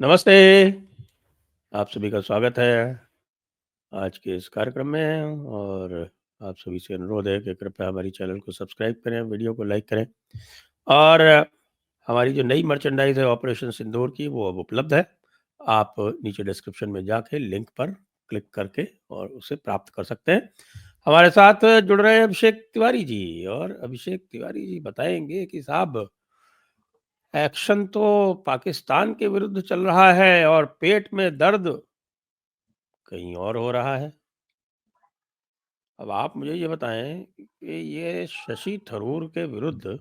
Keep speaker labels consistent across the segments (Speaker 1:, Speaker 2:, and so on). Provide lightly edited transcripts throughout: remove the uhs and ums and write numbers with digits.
Speaker 1: नमस्ते, आप सभी का स्वागत है आज के इस कार्यक्रम में और आप सभी से अनुरोध है कि कृपया हमारी चैनल को सब्सक्राइब करें, वीडियो को लाइक करें और हमारी जो नई मर्चेंडाइज़ है ऑपरेशन सिंदूर की वो अब उपलब्ध है। आप नीचे डिस्क्रिप्शन में जाके लिंक पर क्लिक करके और उसे प्राप्त कर सकते हैं। हमारे साथ जुड़ रहे हैं अभिषेक तिवारी जी और अभिषेक तिवारी जी बताएँगे कि साहब एक्शन तो पाकिस्तान के विरुद्ध चल रहा है और पेट में दर्द कहीं और हो रहा है। अब आप मुझे ये बताएँ कि ये शशि थरूर के विरुद्ध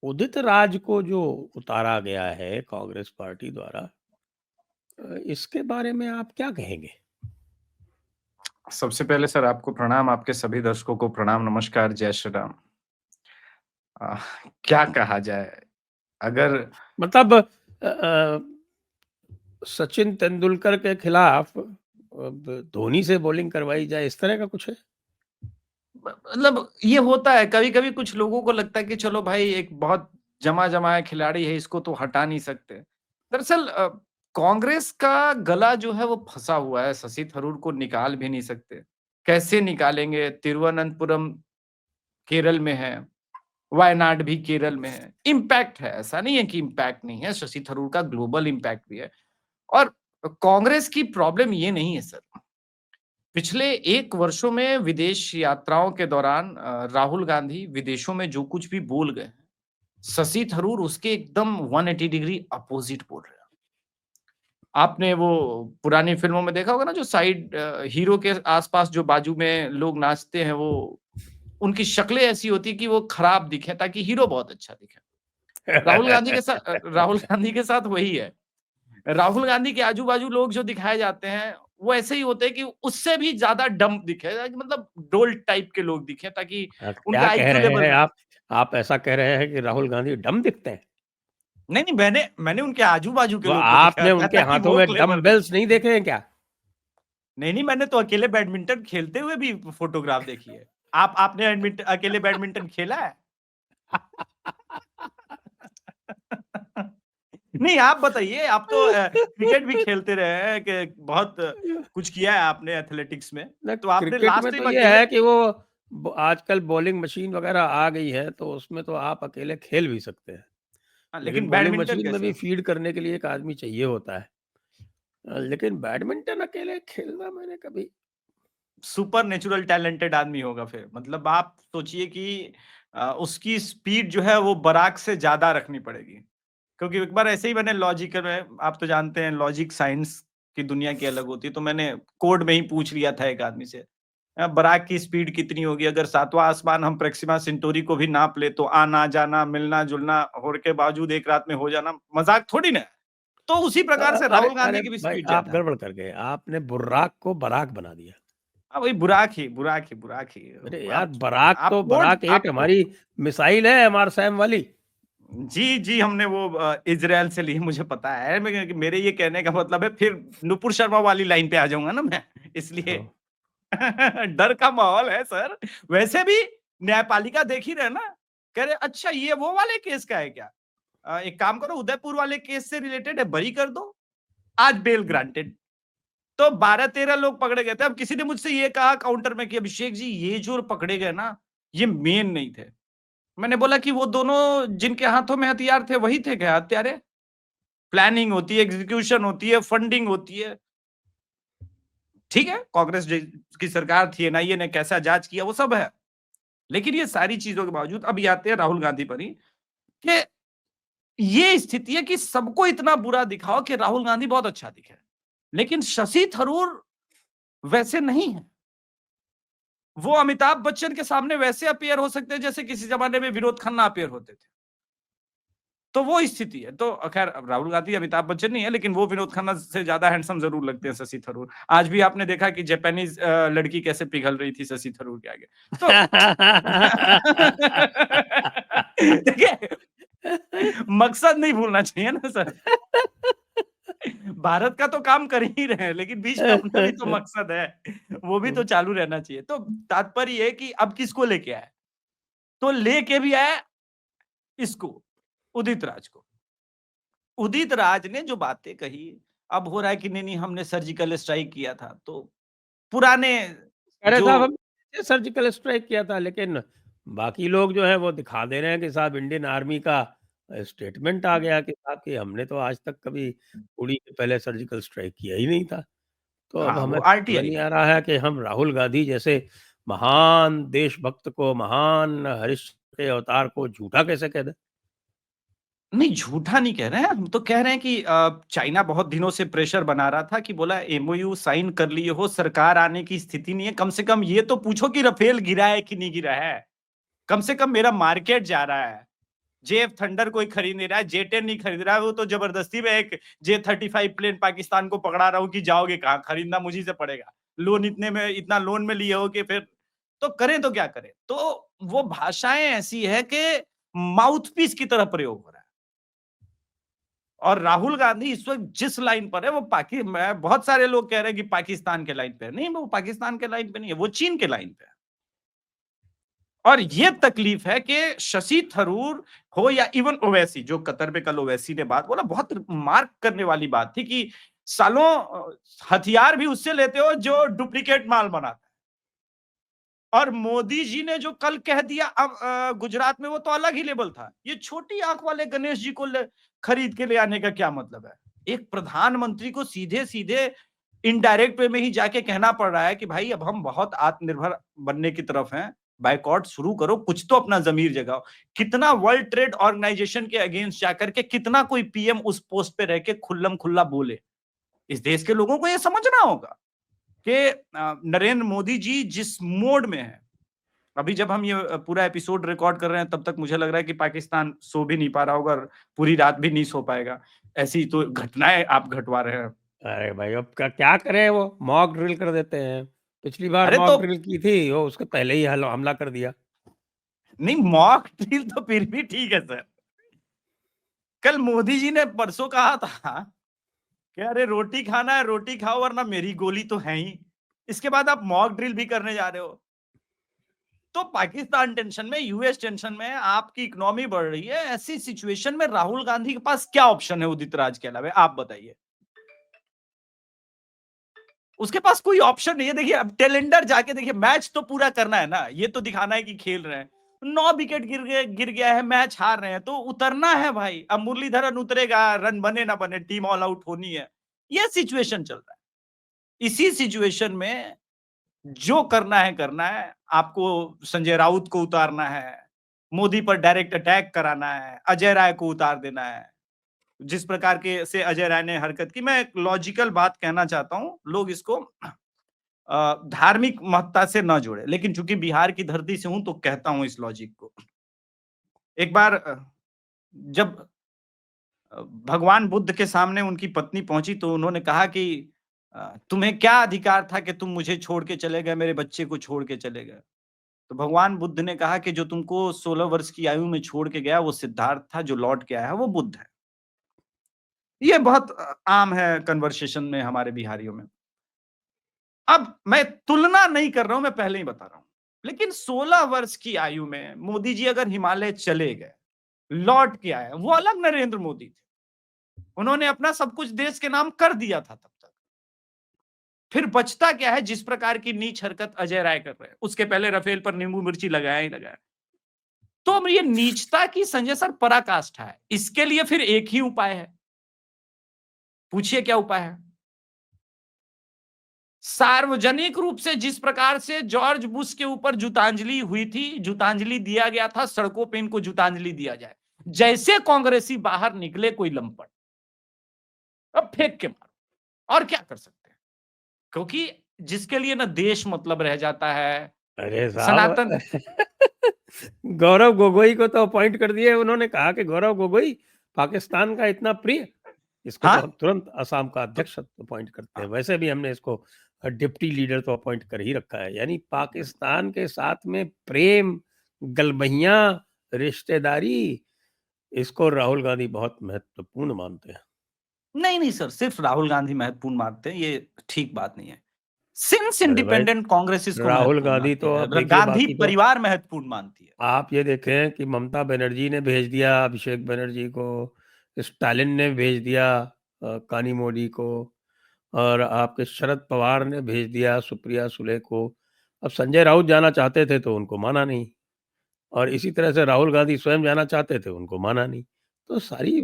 Speaker 1: उदित राज को जो उतारा गया है कांग्रेस पार्टी द्वारा इसके बारे में आप क्या कहेंगे?
Speaker 2: सबसे पहले सर आपको प्रणाम, आपके सभी दर्शकों को प्रणाम, नमस्कार, जय श्री राम। अ, क्या कहा जाए? अगर
Speaker 1: मतलब सचिन तेंदुलकर के खिलाफ अब धोनी से बॉलिंग करवाई जाए इस तरह का कुछ है?
Speaker 2: मतलब ये होता है, कभी-कभी कुछ लोगों को लगता है कि चलो भाई एक बहुत जमा-जमाया खिलाड़ी है, इसको तो हटा नहीं सकते। दरअसल कांग्रेस का गला जो है वो फँसा हुआ है, शशि थरूर को निकाल भी नहीं सकते। कैसे निकालेंगे? तिरुवनंतपुरम केरल में है, वायनाड भी केरल में है। इम्पैक्ट है, ऐसा नहीं है कि इम्पैक्ट नहीं है, शशि थरूर का ग्लोबल इम्पैक्ट भी है। और कांग्रेस की प्रॉब्लम ये नहीं है सर। पिछले 1 वर्षों में विदेश यात्राओं के दौरान राहुल गांधी विदेशों में जो कुछ भी बोल गए, शशि थरूर उसके एकदम 180 डिग्री अपोजिट बोल रहे हैं। आपने वो पुरानी फ़िल्मों में देखा होगा ना जो साइड हीरो के आस-पास जो बाजू में लोग नाचते हैं वो उनकी शक्लें ऐसी होती हैं कि वो खराब दिखें ताकि हीरो बहुत अच्छा दिखे। राहुल गांधी के साथ वही है। राहुल गांधी के आजू-बाजू लोग जो दिखाए जाते हैं, वो ऐसे ही होते हैं कि उससे भी ज़्यादा डम्प दिखे मतलब डोल्ट टाइप के लोग दिखें ताकि
Speaker 1: क्या
Speaker 2: उनका
Speaker 1: कह
Speaker 2: आईक्यू
Speaker 1: रहे
Speaker 2: लेवल
Speaker 1: हैं
Speaker 2: बढ़े।
Speaker 1: आप? आप ऐसा कह रहे हैं कि राहुल गांधी डम्ब दिखते हैं?
Speaker 2: नहीं, मैंने उनके आजू-बाजू के
Speaker 1: तो
Speaker 2: लोग को
Speaker 1: आपने
Speaker 2: दिखाया था
Speaker 1: उनके
Speaker 2: ताकि
Speaker 1: हाथों
Speaker 2: वो
Speaker 1: में
Speaker 2: क्लेवर दिखें।
Speaker 1: डम्बेल्स नहीं देखे हैं क्या?
Speaker 2: नहीं, मैंने तो अकेले बैडमिंटन खेलते हुए भी फ़ोटोग्राफ देखी है। आपने अकेले बैडमिंटन खेला है? नहीं, आप बताइए, आप तो क्रिकेट भी खेलते रहे हैं कि बहुत कुछ किया है आपने एथलेटिक्स में।
Speaker 1: ना
Speaker 2: तो आपने
Speaker 1: क्रिकेट
Speaker 2: लास्ट
Speaker 1: में तो
Speaker 2: टाइम
Speaker 1: ये
Speaker 2: अकेले
Speaker 1: है कि वो आजकल बॉलिंग मशीन वगैरह आ गई है तो उसमें तो आप अकेले खेल भी सकते हैं।
Speaker 2: हाँ,
Speaker 1: लेकिन
Speaker 2: लेकिन
Speaker 1: बॉलिंग
Speaker 2: बैडमिंटन
Speaker 1: मशीन में
Speaker 2: कैसे
Speaker 1: भी
Speaker 2: हो?
Speaker 1: फीड करने के लिए एक आदमी चाहिए होता है। लेकिन बैडमिंटन अकेले खेलना मैंने कभी
Speaker 2: सुपर नेचुरल टैलेंटेड आदमी होगा फिर। मतलब आप सोचिए कि उसकी स्पीड जो है वो बराक से ज़्यादा रखनी पड़ेगी। क्योंकि एक बार ऐसे ही मैंने लॉजिक में आप तो जानते हैं लॉजिक साइंस की दुनिया की अलग होती है, तो मैंने कोड में ही पूछ लिया था एक आदमी से। बराक की स्पीड कितनी होगी? अगर 7वाँ आसमान हम प्रोक्सिमा सेंटोरी को भी नाप ले तो आना-जाना, मिलना-जुलना होने के बावजूद एक रात में हो जाना मज़ाक थोड़ी ना है। तो उसी प्रकार से
Speaker 1: अरे
Speaker 2: राहुल
Speaker 1: अरे
Speaker 2: गांधी की भी
Speaker 1: भाई
Speaker 2: स्पीड
Speaker 1: आप
Speaker 2: ज़्यादा है।
Speaker 1: गड़बड़ कर गए। आपने बुर्राक को बराक बना दिया।
Speaker 2: हाँ, वही बुराक ही।
Speaker 1: अरे यार
Speaker 2: आप
Speaker 1: बराक तो
Speaker 2: कोड
Speaker 1: बराक 8
Speaker 2: आप
Speaker 1: हमारी मिसाइल है एमआर सैम वाली।
Speaker 2: जी, हमने वो इज़राइल से ली है मुझे पता है। मेरे ये कहने का मतलब है फिर नुपुर शर्मा वाली लाइन पे आ जाऊँगा ना मैं, इसलिए
Speaker 1: हाँ।
Speaker 2: डर का माहौल है सर। वैसे भी न्यायपालिका देख ही रहे ना, कह रहे अच्छा ये वो वाले केस का है क्या? एक काम करो उदयपुर वाले केस से रिलेटेड है, बरी कर दो। आज बेल ग्रांटेड। तो 12-13 लोग पकड़े गए थे। अब किसी ने मुझसे ये कहा काउंटर में कि अभिषेक जी ये जो पकड़े गए ना, ये मेन नहीं थे। मैंने बोला कि वो दोनों जिनके हाथों में हथियार थे वही थे क्या हत्यारे? प्लानिंग होती है, एग्जीक्यूशन होती है, फंडिंग होती है। ठीक है, कांग्रेस की सरकार थी, एनआईए ने कैसा जांच किया वो सब है। लेकिन ये सारी चीजों के बावजूद अब ये आते हैं राहुल गांधी पर ही कि ये स्थिति है कि सबको इतना बुरा दिखाओ कि राहुल गांधी बहुत अच्छा दिखे। लेकिन शशि थरूर वैसे नहीं है। वो अमिताभ बच्चन के सामने वैसे अपीयर हो सकते हैं जैसे किसी जमाने में विनोद खन्ना अपीयर होते थे। तो वो स्थिति है। तो खैर राहुल गांधी अमिताभ बच्चन नहीं है लेकिन वो विनोद खन्ना से ज्यादा हैंडसम जरूर लगते हैं शशि थरूर। आज भी आपने देखा कि जापानीज लड़की कैसे पिघल रही थी शशि थरूर के आगे। तो देखिए मकसद नहीं भूलना चाहिए ना सर। भारत का तो काम कर ही रहे हैं लेकिन बीच में अपना भी तो मकसद है। वो भी तो चालू रहना चाहिए। तो तात्पर्य ये है कि अब किसको लेके आए? तो लेके भी आए इसको, उदित राज को। उदित राज ने जो बातें कही, अब हो रहा है कि नहीं हमने सर्जिकल स्ट्राइक किया था, तो पुराने
Speaker 1: कह रहे
Speaker 2: जो
Speaker 1: साहब हमने सर्जिकल स्ट्राइक किया था, लेकिन बाकी लोग जो है वो दिखा दे रहे हैं कि साहब इंडियन आर्मी का स्टेटमेंट आ गया कि साहब कि हमने तो आज तक कभी उड़ी के पहले सर्जिकल स्ट्राइक किया ही नहीं था। तो अब
Speaker 2: हाँ,
Speaker 1: हमें
Speaker 2: वो
Speaker 1: समझ
Speaker 2: आरटीआई
Speaker 1: नहीं
Speaker 2: है।
Speaker 1: आ रहा है कि हम राहुल गांधी जैसे महान देशभक्त को, महान हरिश्चंद्र के अवतार को झूठा कैसे कह दें?
Speaker 2: नहीं, झूठा नहीं कह रहे हैं, हम तो कह रहे हैं कि चाइना बहुत दिनों से प्रेशर बना रहा था कि बोला एमओयू साइन कर लिए हो, सरकार आने की स्थिति नहीं है, कम से कम ये तो पूछो कि राफेल गिरा है कि नहीं गिरा है। कम से कम मेरा मार्केट जा रहा है। जेएफ थंडर कोई खरीद नहीं रहा है, J10 नहीं खरीद रहा है, वो तो जबरदस्ती में एक J35 प्लेन पाकिस्तान को पकड़ा रहा हूं कि जाओगे कहाँ, खरीदना मुझी से पड़ेगा। लोन इतना लोन में लिए हो कि फिर तो करें तो क्या करें। तो वो भाषाएं ऐसी है कि माउथपीस की तरह प्रयोग हो रहा है। और राहुल गांधी इस वक्त जिस लाइन पर है वो बहुत सारे लोग कह रहे हैं कि पाकिस्तान के लाइन पे है। नहीं, वो पाकिस्तान के लाइन पे नहीं है, वो चीन के लाइन पे है। और ये तकलीफ है कि शशि थरूर हो या इवन ओवैसी, जो कतर पे कल ओवैसी ने बात बोला, बहुत मार्क करने वाली बात थी कि सालों हथियार भी उससे लेते हो जो डुप्लीकेट माल बनाता है। और मोदी जी ने जो कल कह दिया, अब गुजरात में वो तो अलग ही लेवल था। ये छोटी आंख वाले गणेश जी को खरीद के ले आने का क्या मतलब है? एक प्रधानमंत्री को सीधे सीधे इनडायरेक्ट वे में ही जाके कहना पड़ रहा है कि भाई अब हम बहुत आत्मनिर्भर बनने की तरफ हैं, बायकॉट शुरू करो, कुछ तो अपना जमीर जगाओ। कितना वर्ल्ड ट्रेड ऑर्गेनाइजेशन के अगेंस्ट जाकर के कितना कोई पीएम उस पोस्ट पे रह के खुल्लम खुल्ला बोले। इस देश के लोगों को यह समझना होगा कि नरेंद्र मोदी जी जिस मोड में है, अभी जब हम ये पूरा एपिसोड रिकॉर्ड कर रहे हैं तब तक मुझे लग रहा है कि पाकिस्तान सो भी नहीं पा रहा होगा और पूरी रात भी नहीं सो पाएगा। ऐसी तो घटनाएं आप घटवा रहे हैं।
Speaker 1: अरे भाई अब क्या करें, वो मॉक ड्रिल कर देते हैं। पिछली बार
Speaker 2: अरे
Speaker 1: मॉक
Speaker 2: तो
Speaker 1: ड्रिल की थी, वो उसके पहले ही हमला कर दिया।
Speaker 2: नहीं, मॉक ड्रिल तो फिर भी ठीक है सर। कल मोदी जी ने परसों कहा था कि अरे रोटी खाना है रोटी खाओ वरना मेरी गोली तो है ही। इसके बाद आप मॉक ड्रिल भी करने जा रहे हो। तो पाकिस्तान टेंशन में, यूएस टेंशन में, आपकी इकोनॉमी बढ़ रही है, ऐसी सिचुएशन में राहुल गांधी के पास क्या ऑप्शन है उदित राज के अलावा, आप बताइए। उसके पास कोई ऑप्शन नहीं है। देखिए अब टेलेंडर जाके देखिए, मैच तो पूरा करना है ना, ये तो दिखाना है कि खेल रहे हैं। 9 विकेट गिर गया है, मैच हार रहे हैं, तो उतरना है भाई। अब मुरलीधरन उतरेगा, रन बने ना बने, टीम ऑल आउट होनी है। यह सिचुएशन चल रहा है। इसी सिचुएशन में जो करना है। आपको संजय राउत को उतारना है, मोदी पर डायरेक्ट अटैक कराना है, अजय राय को उतार देना है। जिस प्रकार के से अजय राय ने हरकत की, मैं एक लॉजिकल बात कहना चाहता हूं, लोग इसको धार्मिक महत्ता से न जोड़े, लेकिन चूंकि बिहार की धरती से हूं तो कहता हूं इस लॉजिक को। एक बार जब भगवान बुद्ध के सामने उनकी पत्नी पहुंची तो उन्होंने कहा कि तुम्हें क्या अधिकार था कि तुम मुझे छोड़ के चले गए, मेरे बच्चे को छोड़ के चले गए। तो भगवान बुद्ध ने कहा कि जो तुमको 16 वर्ष की आयु में छोड़ के गया वो सिद्धार्थ था, जो लौट के आया है वो बुद्ध है। ये बहुत आम है कन्वर्सेशन में हमारे बिहारियों में। अब मैं तुलना नहीं कर रहा हूं, मैं पहले ही बता रहा हूं। लेकिन 16 वर्ष की आयु में मोदी जी अगर हिमालय चले गए, लौट के आए, वो अलग नरेंद्र मोदी थे। उन्होंने अपना सब कुछ देश के नाम कर दिया था तब तक। फिर बचता क्या है? जिस प्रकार की नीच हरकत अजय राय कर रहे हैं, उसके पहले राफेल पर नींबू मिर्ची लगाया ही लगाया। तो अब ये नीचता की संजय सर पराकाष्ठा है। इसके लिए फिर एक ही उपाय है। पूछिए क्या उपाय है? सार्वजनिक रूप से जिस प्रकार से जॉर्ज बुश के ऊपर जूतांजलि हुई थी, जूतांजलि दिया गया था, सड़कों पे इनको जूतांजलि दिया जाए। जैसे कांग्रेसी बाहर निकले कोई लंपट, अब फेंक के मारो। और क्या कर सकते हैं? क्योंकि जिसके लिए ना देश मतलब रह जाता है,
Speaker 1: अरे
Speaker 2: सनातन।
Speaker 1: साहब गौरव गोगोई को तो अपॉइंट कर दिए उन्होंने, कहा कि गौरव गोगोई पाकिस्तान का इतना प्रिय, इसको तो
Speaker 2: हाँ,
Speaker 1: हम तुरंत असम का
Speaker 2: तो
Speaker 1: अध्यक्ष अपॉइंट करते हैं। वैसे भी हमने इसको डिप्टी लीडर तो अपॉइंट कर ही रखा है। यानी पाकिस्तान के साथ में प्रेम, गलबहियां, रिश्तेदारी, इसको राहुल गांधी बहुत महत्वपूर्ण मानते हैं।
Speaker 2: नहीं नहीं सर, सिर्फ राहुल गांधी महत्वपूर्ण मानते हैं, ये ठीक बात नहीं है। सिंस
Speaker 1: अरे भाई,
Speaker 2: इंडिपेंडेंट कांग्रेस इसको
Speaker 1: राहुल
Speaker 2: महत्वपूर्ण
Speaker 1: गांधी
Speaker 2: मानती
Speaker 1: तो अब
Speaker 2: है,
Speaker 1: देखिए,
Speaker 2: गांधी
Speaker 1: बाकी तो
Speaker 2: परिवार महत्वपूर्ण मानती है।
Speaker 1: आप ये देखें कि ममता बनर्जी ने भेज दिया अभिषेक बनर्जी को, स्टालिन ने भेज दिया कानिमोडी को, और आपके शरद पवार ने भेज दिया सुप्रिया सुले को। अब संजय राउत जाना चाहते थे तो उनको माना नहीं, और इसी तरह से राहुल गांधी स्वयं जाना चाहते थे, उनको माना नहीं। तो सारी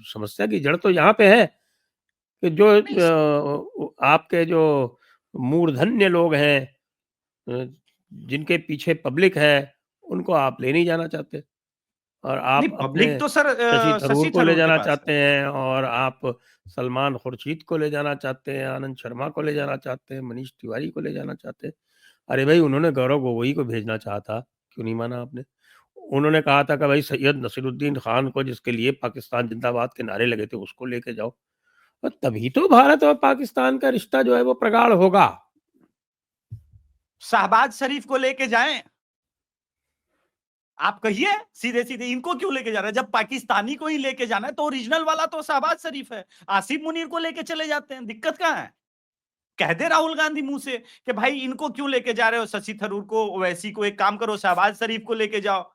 Speaker 1: समस्या की जड़ तो यहाँ पे है कि जो आपके जो मूर्धन्य लोग हैं, जिनके पीछे पब्लिक है, उनको आप ले नहीं जाना चाहते, और
Speaker 2: नहीं,
Speaker 1: आप अपने
Speaker 2: पब्लिक तो सर
Speaker 1: शशि थरूर
Speaker 2: शशि
Speaker 1: को ले
Speaker 2: थरूर के
Speaker 1: जाना
Speaker 2: पास है।
Speaker 1: चाहते हैं, और आप सलमान खुर्शीद को ले जाना चाहते हैं, आनंद शर्मा को ले जाना चाहते हैं, मनीष तिवारी को ले जाना चाहते हैं। अरे भाई, उन्होंने गौरव गोगोई को भेजना चाहा था, क्यों नहीं माना आपने? उन्होंने कहा था कि भाई सैयद नसीरुद्दीन खान को, जिसके लिए पाकिस्तान जिंदाबाद के नारे लगे थे, उसको लेके जाओ, और तभी तो भारत और पाकिस्तान का रिश्ता जो है वो प्रगाढ़ होगा।
Speaker 2: शहबाज शरीफ को लेके जाएं, आप कहिए सीधे सीधे, इनको क्यों लेके जा रहे हैं? जब पाकिस्तानी को ही लेके जाना है तो ओरिजिनल वाला तो शहबाज शरीफ है, आसिफ मुनीर को लेके चले जाते हैं, दिक्कत कहां है? कह दे राहुल गांधी मुंह से कि भाई इनको क्यों लेके जा रहे हो, शशि थरूर को, ओवैसी को, एक काम करो शहबाज शरीफ को लेके जाओ।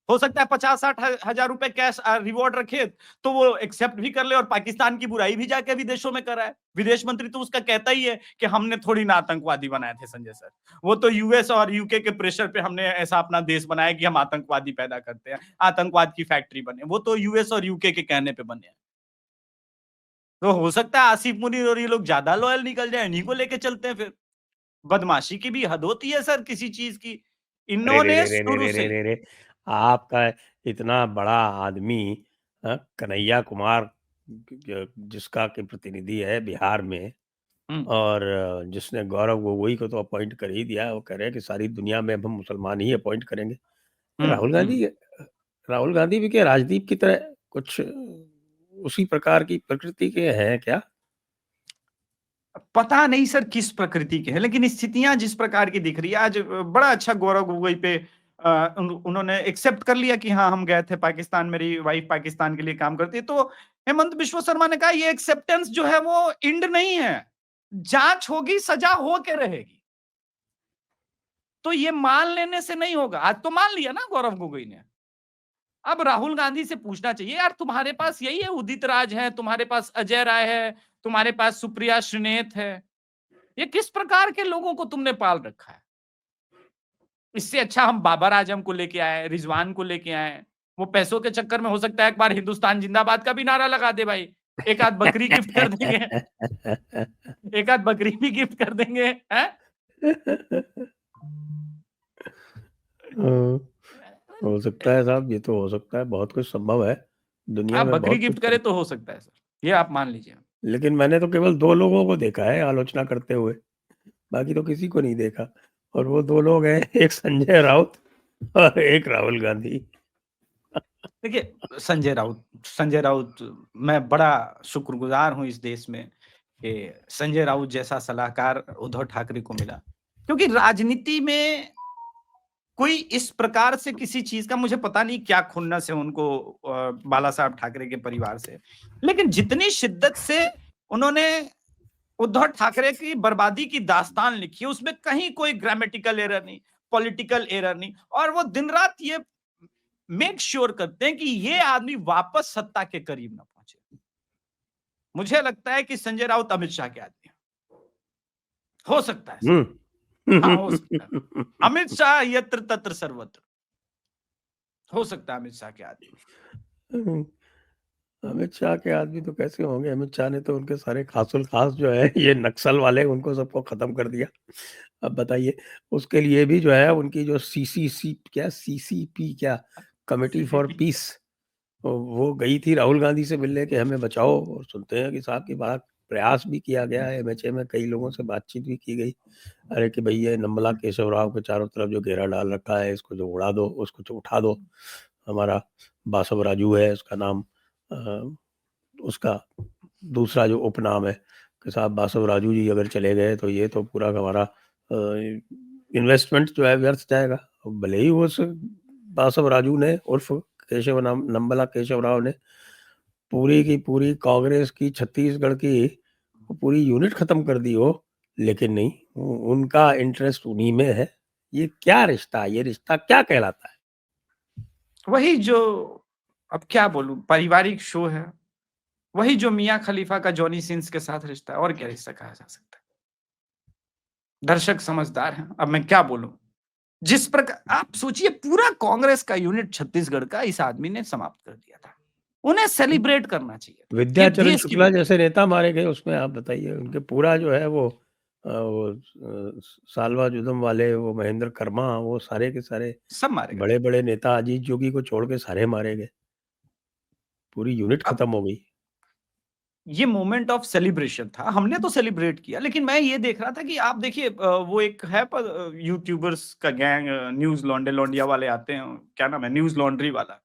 Speaker 2: हो सकता है 50-60 हजार रुपए कैश रिवॉर्ड रखे तो वो एक्सेप्ट भी कर ले और पाकिस्तान की बुराई भी जाके विदेशों में कराए। विदेश मंत्री तो उसका कहता ही है कि हमने थोड़ी ना आतंकवादी बनाए थे संजय सर, वो तो यूएस और यूके के प्रेशर पे हमने ऐसा अपना देश बनाया कि हम आतंकवादी पैदा करते हैं, आतंकवाद की फैक्ट्री बने, वो तो यूएस और यूके के कहने पे बने हैं। तो हो सकता है आसिफ मुनीर और ये लोग ज्यादा लॉयल निकल जाए, इन्हीं को लेके चलते हैं फिर। बदमाशी की भी हद होती है सर किसी चीज की।
Speaker 1: अरे रे
Speaker 2: इन्होंने
Speaker 1: रे रे रे
Speaker 2: शुरू
Speaker 1: रे रे
Speaker 2: से
Speaker 1: रे रे, आपका इतना बड़ा आदमी, कन्हैया कुमार, जिसका के प्रतिनिधि है बिहार में, और जिसने गौरव गोगोई को तो अपॉइंट कर ही दिया, वो कह रहे हैं कि सारी दुनिया में अब हम मुसलमान ही अपॉइंट करेंगे। राहुल गांधी भी क्या राजदीप की तरह कुछ उसी प्रकार की प्रकृति के हैं क्या?
Speaker 2: पता नहीं सर किस प्रकृति के हैं, लेकिन स्थितियां जिस प्रकार की दिख रही है आज, बड़ा अच्छा गौरव गोगोई पे उन्होंने एक्सेप्ट कर लिया कि हाँ हम गए थे पाकिस्तान, मेरी वाइफ पाकिस्तान के लिए काम करती है। तो हेमंत बिश्व शर्मा ने कहा ये एक्सेप्टेंस जो है वो इंड नहीं है, जांच होगी, सजा हो के रहेगी। तो ये मान लेने से नहीं होगा। आज तो मान लिया ना गौरव गोगोई ने। अब राहुल गांधी से पूछना चाहिए, यार तुम्हारे पास यही है, उदित राज है, तुम्हारे पास अजय राय है, तुम्हारे पास सुप्रिया श्रीनेत है, ये किस प्रकार के लोगों को तुमने पाल रखा है? इससे अच्छा हम बाबर आजम को लेके आए, रिजवान को लेके आए। वो पैसों के चक्कर में हो सकता है एक बार हिंदुस्तान जिंदाबाद का भी नारा लगा दे भाई, एक आध बकरी गिफ्ट कर देंगे, एक आध बकरी भी गिफ्ट कर देंगे, हैं?
Speaker 1: हो सकता है साहब, ये तो हो सकता है, बहुत कुछ संभव है दुनिया
Speaker 2: आप
Speaker 1: में,
Speaker 2: बकरी
Speaker 1: बहुत कुछ
Speaker 2: गिफ्ट करे तो हो सकता है सर, ये आप मान लीजिए।
Speaker 1: लेकिन मैंने तो केवल 2 लोगों को देखा है आलोचना करते हुए, बाकी तो किसी को नहीं देखा, और वो 2 लोग हैं, एक संजय राउत और एक राहुल गांधी।
Speaker 2: देखिए संजय राउत, मैं बड़ा शुक्रगुजार हूं इस देश में कि संजय राउत जैसा सलाहकार उद्धव ठाकरे को मिला, क्योंकि राजनीति में कोई इस प्रकार से किसी चीज का, मुझे पता नहीं क्या खुन्नस है उनको बाला साहब ठाकरे के परिवार से, लेकिन जितनी शिद्दत से उन्होंने उद्धव ठाकरे की बर्बादी की दास्तान लिखी है, उसमें कहीं कोई ग्रामेटिकल एरर नहीं, पॉलिटिकल एरर नहीं, और वो दिन रात ये मेक श्योर करते हैं कि ये आदमी वापस सत्ता के करीब ना पहुंचे। मुझे लगता है कि संजय राउत अमित शाह के आदमी हो सकता है सर। हाँ हो सकता है, अमित शाह यत्र तत्र सर्वत्र, हो सकता है अमित शाह के आदमी।
Speaker 1: अमित शाह के आदमी तो कैसे होंगे? अमित शाह ने तो उनके सारे खासुल खास जो है ये नक्सल वाले, उनको सबको खत्म कर दिया। अब बताइए, उसके लिए भी जो है उनकी जो सीसीपी क्या, कमेटी फॉर पीस, वो गई थी राहुल गांधी से मिलने के हमें बचाओ, और सुनते हैं कि साहब की बात प्रयास भी किया गया है, एमएचए में कई लोगों से बातचीत भी की गई, अरे कि भई ये नम्बला केशव राव के चारों तरफ जो घेरा डाल रखा है, इसको जो उड़ा दो, उसको जो उठा दो। हमारा बासव राजू है उसका नाम, उसका दूसरा जो उपनाम है कि साहब बासव राजू जी अगर चले गए तो ये तो पूरा हमारा इन्वेस्टमेंट जो है व्यर्थ जाएगा। भले ही उस बासव राजू ने उर्फ नम्बला केशव राव ने पूरी की पूरी कांग्रेस की छत्तीसगढ़ की पूरी यूनिट खत्म कर दी हो, लेकिन नहीं, उनका इंटरेस्ट उन्हीं में है। ये क्या रिश्ता, ये रिश्ता क्या कहलाता है?
Speaker 2: वही जो अब क्या बोलूँ, पारिवारिक शो है। वही जो मियाँ खलीफा का जॉनी सिन्स के साथ रिश्ता है, और क्या रिश्ता कहा जा सकता है? दर्शक समझदार हैं, अब मैं क्या बोलूँ? जिस प्रकार आप सोचिए, पूरा कांग्रेस का यूनिट छत्तीसगढ़ का इस आदमी ने समाप्त कर दिया था। उन्हें सेलिब्रेट करना चाहिए था। ये
Speaker 1: विद्याचरण
Speaker 2: देश की
Speaker 1: शुक्ला
Speaker 2: बेटी।
Speaker 1: जैसे नेता मारे गए, उसमें आप बताइए, उनके पूरा जो है वो सालवा जुदम वाले, वो महेंद्र कर्मा, वो सारे के सारे
Speaker 2: सब मारे गए।
Speaker 1: बड़े-बड़े नेता अजीत जोगी को छोड़ के सारे मारे गए। पूरी यूनिट
Speaker 2: अब
Speaker 1: खत्म हो गई।
Speaker 2: ये मोमेंट ऑफ सेलिब्रेशन था, हमने तो सेलिब्रेट किया, लेकिन मैं ये देख रहा था कि आप देखिए वो एक है पर यूट्यूबर्स का गैंग, न्यूज़ लॉन्डे लौंडिया वाले आते हैं, क्या नाम है? न्यूज़ लॉन्ड्री वाला।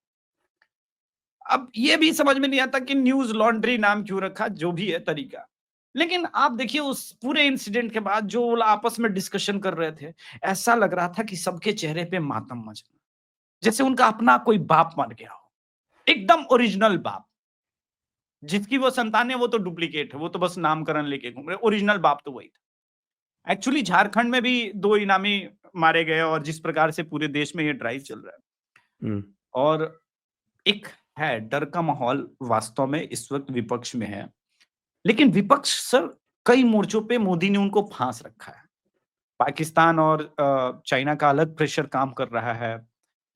Speaker 2: अब ये भी समझ में नहीं आता कि न्यूज़ लॉन्ड्री नाम क्यों रखा, जो भी है तरीका। लेकिन आप देखिए उस पूरे इंसिडेंट के बाद जो वो लोग आपस में डिस्कशन कर रहे थे, ऐसा लग रहा था कि सबके चेहरे पे मातम मचा। जैसे उनका अपना कोई बाप मर गया हो, एकदम ओरिजिनल बाप। जिसकी वो संतान है वो तो डुप्लीकेट है, वो तो बस नामकरण लेके घूम रहे, ओरिजिनल बाप तो वही था। एक्चुअली झारखंड में भी 2 इनामी मारे गए, और जिस प्रकार से पूरे देश में ये ड्राइव चल रहा है,
Speaker 1: हुँ।
Speaker 2: और एक है डर का माहौल वास्तव में इस वक़्त विपक्ष में है। लेकिन विपक्ष सर कई मोर्चों पे मोदी ने उनको फाँस रखा है। पाकिस्तान और चाइना का अलग प्रेशर काम कर रहा है।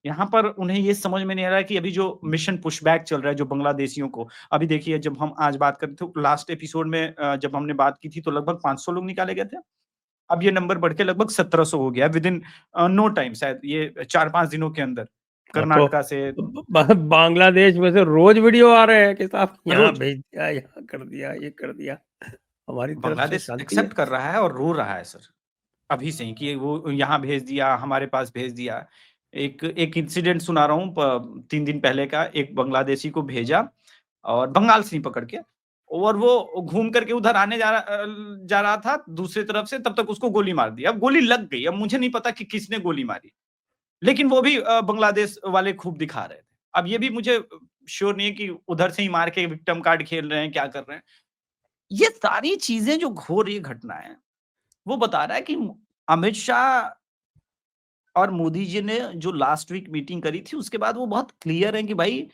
Speaker 2: यहाँ पर उन्हें ये समझ में नहीं आ रहा है कि अभी जो मिशन पुशबैक चल रहा है, जो बांग्लादेशियों को, अभी देखिए जब हम आज बात कर रहे थे, लास्ट एपिसोड में जब हमने बात की थी तो लगभग 500 लोग निकाले गए थे। अब ये नंबर बढ़ के लगभग 1700 हो गया है विदिन नो टाइम, शायद ये 4-5 दिनों के अंदर।
Speaker 1: अब तो
Speaker 2: कर्नाटका से
Speaker 1: बांग्लादेश में से रोज वीडियो आ रहे हैं कि साहब यहाँ
Speaker 2: रोज़
Speaker 1: भेज दिया, यहाँ कर दिया, ये कर दिया। हमारी तरफ से
Speaker 2: बांग्लादेश
Speaker 1: शांति है।
Speaker 2: एक्सेप्ट कर रहा है और रो रहा है सर। अभी से ही कि वो यहाँ भेज दिया, हमारे पास भेज दिया। एक एक इंसिडेंट सुना रहा हूँ, प 3 दिन पहले का, एक बांग्लादेशी को भेजा और बंगाल से ही पकड़ के, और वो घूम करके उधर आने जा रहा था दूसरी तरफ से, तब तक उसको गोली मार दी। अब गोली लग गई, अब मुझे नहीं पता कि किसने गोली मारी, लेकिन वो भी बांग्लादेश वाले खूब दिखा रहे थे। अब ये भी मुझे श्योर नहीं है कि उधर से ही मार के विक्टिम कार्ड खेल रहे हैं, क्या कर रहे हैं। ये सारी चीज़ें जो घोर ये घटनाएँ, वो बता रहा है कि अमित शाह और मोदी जी ने जो लास्ट वीक मीटिंग करी थी, उसके बाद वो बहुत क्लियर हैं कि भाई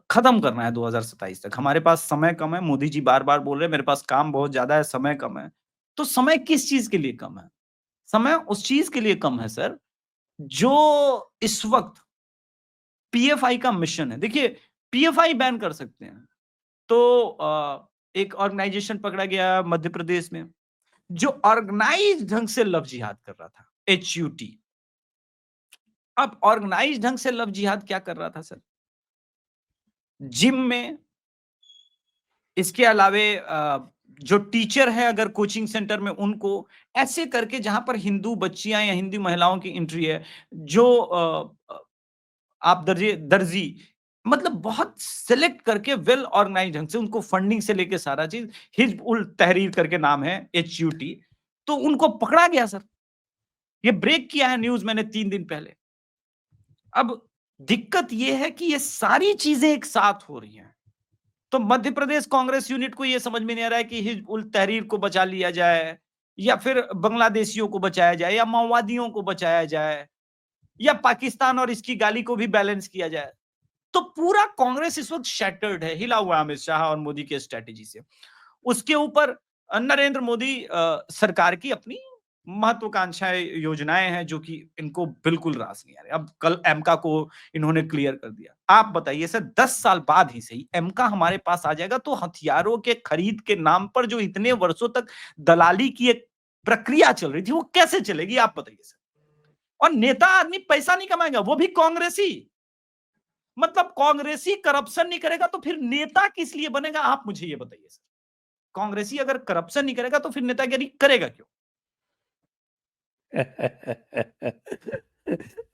Speaker 2: खत्म करना है 2027 तक। हमारे पास समय कम है, मोदी जी बार-बार बोल रहे हैं मेरे पास काम बहुत ज़्यादा है, समय कम है। तो समय किस चीज़ के लिए कम है? समय उस चीज़ के लिए कम है सर, जो इस वक़्त पीएफआई का मिशन है। देखिए, पीएफआई बैन कर सकते हैं। तो एक ऑर्गनाइज़ेशन पकड़ा गया मध्य प्रदेश में, जो ऑर्गनाइज़्ड ढंग से लव जिहाद कर रहा था, एचयूटी। अब ऑर्गनाइज़्ड ढंग से लव जिहाद क्या कर रहा था सर? जिम में, इसके अलावे जो टीचर हैं अगर कोचिंग सेंटर में उनको, ऐसे करके जहाँ पर हिंदू बच्चियाँ या हिंदू महिलाओं की एंट्री है, जो आप दर्जी, मतलब बहुत सेलेक्ट करके वेल ऑर्गनाइज्ड ढंग से उनको फंडिंग से लेके सारा चीज़, हिज़्ब उल तहरीर करके नाम है, एचयूटी, तो उनको पकड़ा गया सर। ये ब्रेक किया है न्यूज़ मैंने 3 दिन पहले। अब दिक्कत ये है कि ये सारी चीज़ें एक साथ हो रही हैं। तो मध्य प्रदेश कांग्रेस यूनिट को ये समझ में नहीं आ रहा है कि हिज़्ब उल तहरीर को बचा लिया जाए, या फिर बांग्लादेशियों को बचाया जाए, या माओवादियों को बचाया जाए, या पाकिस्तान और इसकी गाली को भी बैलेंस किया जाए। तो पूरा कांग्रेस इस वक़्त शैटर्ड है, हिला हुआ है अमित शाह और मोदी की स्ट्रैटेजी से। उसके ऊपर नरेंद्र मोदी सरकार की अपनी महत्वाकांक्षाएँ योजनाएँ हैं जो कि इनको बिल्कुल रास नहीं आ रही। अब कल एमका को इन्होंने क्लियर कर दिया। आप बताइए सर, 10 साल बाद ही सही एमका हमारे पास आ जाएगा, तो हथियारों के खरीद के नाम पर जो इतने वर्षों तक दलाली की एक प्रक्रिया चल रही थी, वो कैसे चलेगी आप बताइए सर? और नेता आदमी पैसा नहीं कमाएगा, वो भी कांग्रेसी। मतलब कांग्रेसी करप्शन नहीं करेगा तो फिर नेता किस लिए बनेगा, आप मुझे ये बताइए सर? कांग्रेसी अगर करप्शन नहीं करेगा तो फिर नेतागिरी करेगा क्यों?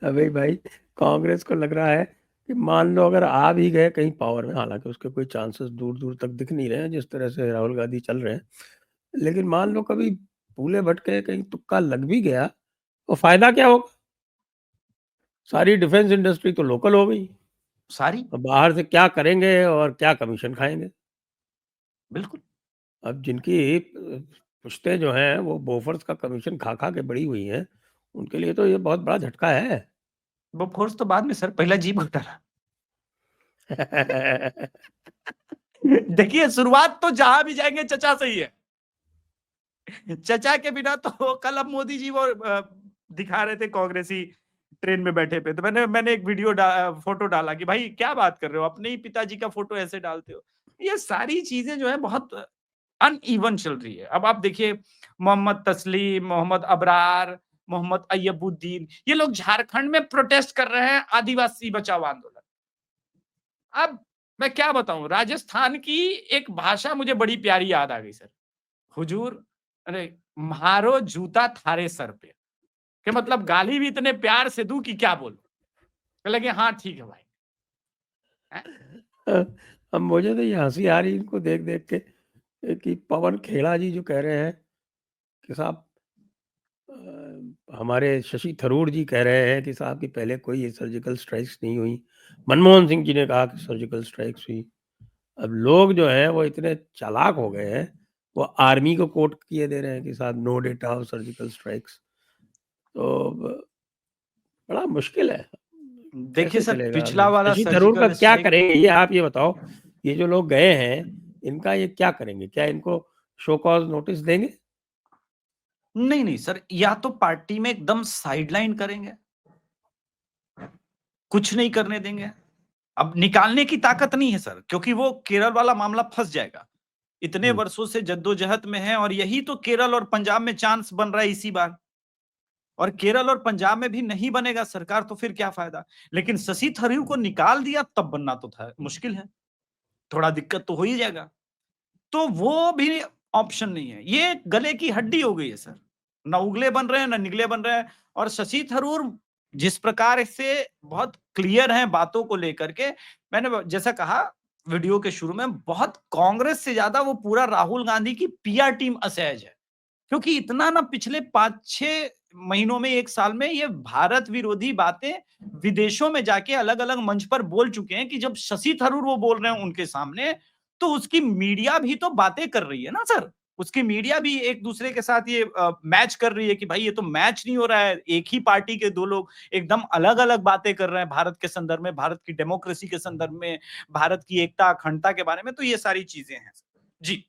Speaker 1: अभी भाई कांग्रेस को लग रहा है कि मान लो अगर आ भी गए कहीं पावर में, हालांकि उसके कोई चांसेस दूर दूर तक दिख नहीं रहे हैं जिस तरह से राहुल गांधी चल रहे हैं, लेकिन मान लो कभी भूले भटके कहीं तुक्का लग भी गया तो फायदा क्या होगा? सारी डिफेंस इंडस्ट्री तो लोकल हो गई।
Speaker 2: सारी
Speaker 1: अब बाहर से क्या करेंगे और क्या कमीशन खाएंगे?
Speaker 2: बिल्कुल।
Speaker 1: अब जिनकी पुश्तें जो हैं वो बोफर्स का कमीशन खा खा के बड़ी हुई हैं, उनके लिए तो ये बहुत बड़ा झटका है।
Speaker 2: वो फोर्स तो बाद में सर, पहला जीप घोटाला। देखिए शुरुआत तो जहां भी जाएंगे चचा से ही है। चचा के बिना तो कल अब मोदी जी वो दिखा रहे थे कांग्रेसी ट्रेन में बैठे पे, तो मैंने मैंने एक फोटो डाला कि भाई क्या बात कर रहे हो, अपने ही पिताजी का फोटो ऐसे डालते हो। ये सारी चीजें जो है बहुत अनइवन चल रही है। अब आप देखिए मोहम्मद तस्लीम, मोहम्मद अबरार, मोहम्मद अय्यबुद्दीन, ये लोग झारखंड में प्रोटेस्ट कर रहे हैं आदिवासी बचाओ आंदोलन। अब मैं क्या बताऊं, राजस्थान की एक भाषा मुझे बड़ी प्यारी याद आ गई सर। हुजूर, अरे मारो जूता थारे सर पे, कि मतलब गाली भी इतने प्यार से दूं कि क्या बोलूं। लगे हाँ ठीक है भाई।
Speaker 1: अब मुझे तो ये हंसी आ रही इनको देख देख के कि पवन खेड़ा जी जो कह रहे हैं कि साहब हमारे शशि थरूर जी कह रहे हैं कि साहब कि पहले कोई सर्जिकल स्ट्राइक्स नहीं हुई। मनमोहन सिंह जी ने कहा कि सर्जिकल स्ट्राइक्स हुई। अब लोग जो है वो इतने चालाक हो गए हैं, वो आर्मी को कोट किए दे रहे हैं कि साहब no data of surgical strikes. तो बड़ा मुश्किल है,
Speaker 2: देखिए
Speaker 1: कैसे
Speaker 2: सर,
Speaker 1: चलेगा
Speaker 2: पिछला
Speaker 1: आगे?
Speaker 2: वाला
Speaker 1: शशि थरूर का
Speaker 2: सर्जिकल
Speaker 1: क्या
Speaker 2: स्ट्राइक,
Speaker 1: करेंगे ये आप ये बताओ? ये जो लोग गए हैं इनका ये क्या करेंगे? क्या इनको शो कॉज नोटिस देंगे?
Speaker 2: नहीं नहीं सर, या तो पार्टी में एकदम साइडलाइन करेंगे, कुछ नहीं करने देंगे। अब निकालने की ताकत नहीं है सर, क्योंकि वो केरल वाला मामला फंस जाएगा। इतने वर्षों से जद्दोजहद में है, और यही तो केरल और पंजाब में चांस बन रहा है इसी बार। और केरल और पंजाब में भी नहीं बनेगा सरकार तो फिर क्या फायदा। लेकिन शशि थरूर को निकाल दिया तब बनना तो था मुश्किल है, थोड़ा दिक्कत तो हो ही जाएगा। तो वो भी ऑप्शन नहीं है। ये गले की हड्डी हो गई है सर, ना उगले बन रहे हैं ना निगले बन रहे हैं। और शशि थरूर जिस प्रकार से बहुत क्लियर हैं बातों को लेकर के, मैंने जैसा कहा वीडियो के शुरू में, बहुत कांग्रेस से ज्यादा वो पूरा राहुल गांधी की पीआर टीम असहज है। क्योंकि इतना ना पिछले 5-6 महीनों में, 1 साल में ये भारत विरोधी बातें विदेशों में जाके अलग-अलग मंच पर बोल चुके हैं कि जब शशि थरूर वो बोल रहे हैं उनके सामने, तो उसकी मीडिया भी तो बातें कर रही है ना सर। उसकी मीडिया भी एक दूसरे के साथ ये मैच कर रही है कि भाई ये तो मैच नहीं हो रहा है। एक ही पार्टी के 2 लोग एकदम अलग-अलग बातें कर रहे हैं भारत के संदर्भ में, भारत की डेमोक्रेसी के संदर्भ में, भारत की एकता, अखंडता के बारे में, तो ये सारी चीजें हैं। जी।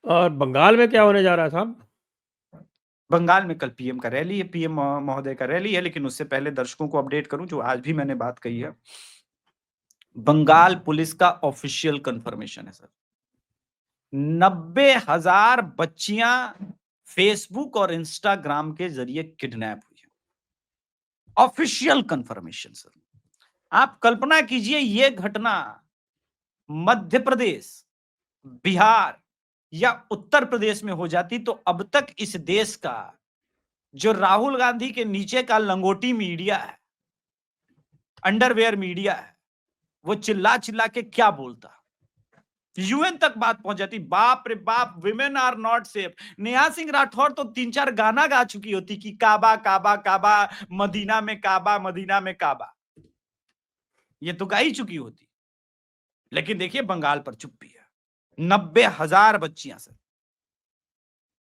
Speaker 1: और बंगाल में क्या होने जा रहा है साहब?
Speaker 2: बंगाल में कल पीएम का रैली है, पीएम महोदय का रैली है, लेकिन उससे पहले दर्शकों को अपडेट करूं जो आज भी मैंने बात कही है। बंगाल पुलिस का ऑफिशियल कंफर्मेशन है सर, 90,000 बच्चियां फेसबुक और इंस्टाग्राम के जरिए किडनैप हुई है। Official confirmation sir. आप कल्पना कीजिए ये घटना मध्य प्रदेश, बिहार या उत्तर प्रदेश में हो जाती तो अब तक इस देश का जो राहुल गांधी के नीचे का लंगोटी मीडिया है, अंडरवेयर मीडिया है, वो चिल्ला चिल्ला के क्या बोलता, यूएन तक बात पहुंच जाती। बाप रे बाप, women are not safe. Neha Singh Rathore तो 3-4 गाना गा चुकी होती कि काबा काबा काबा, मदीना में काबा, मदीना में काबा, ये तो गा ही चुकी होती। लेकिन देखिए बंगाल पर चुप्पी है। 90,000 बच्चियां सर।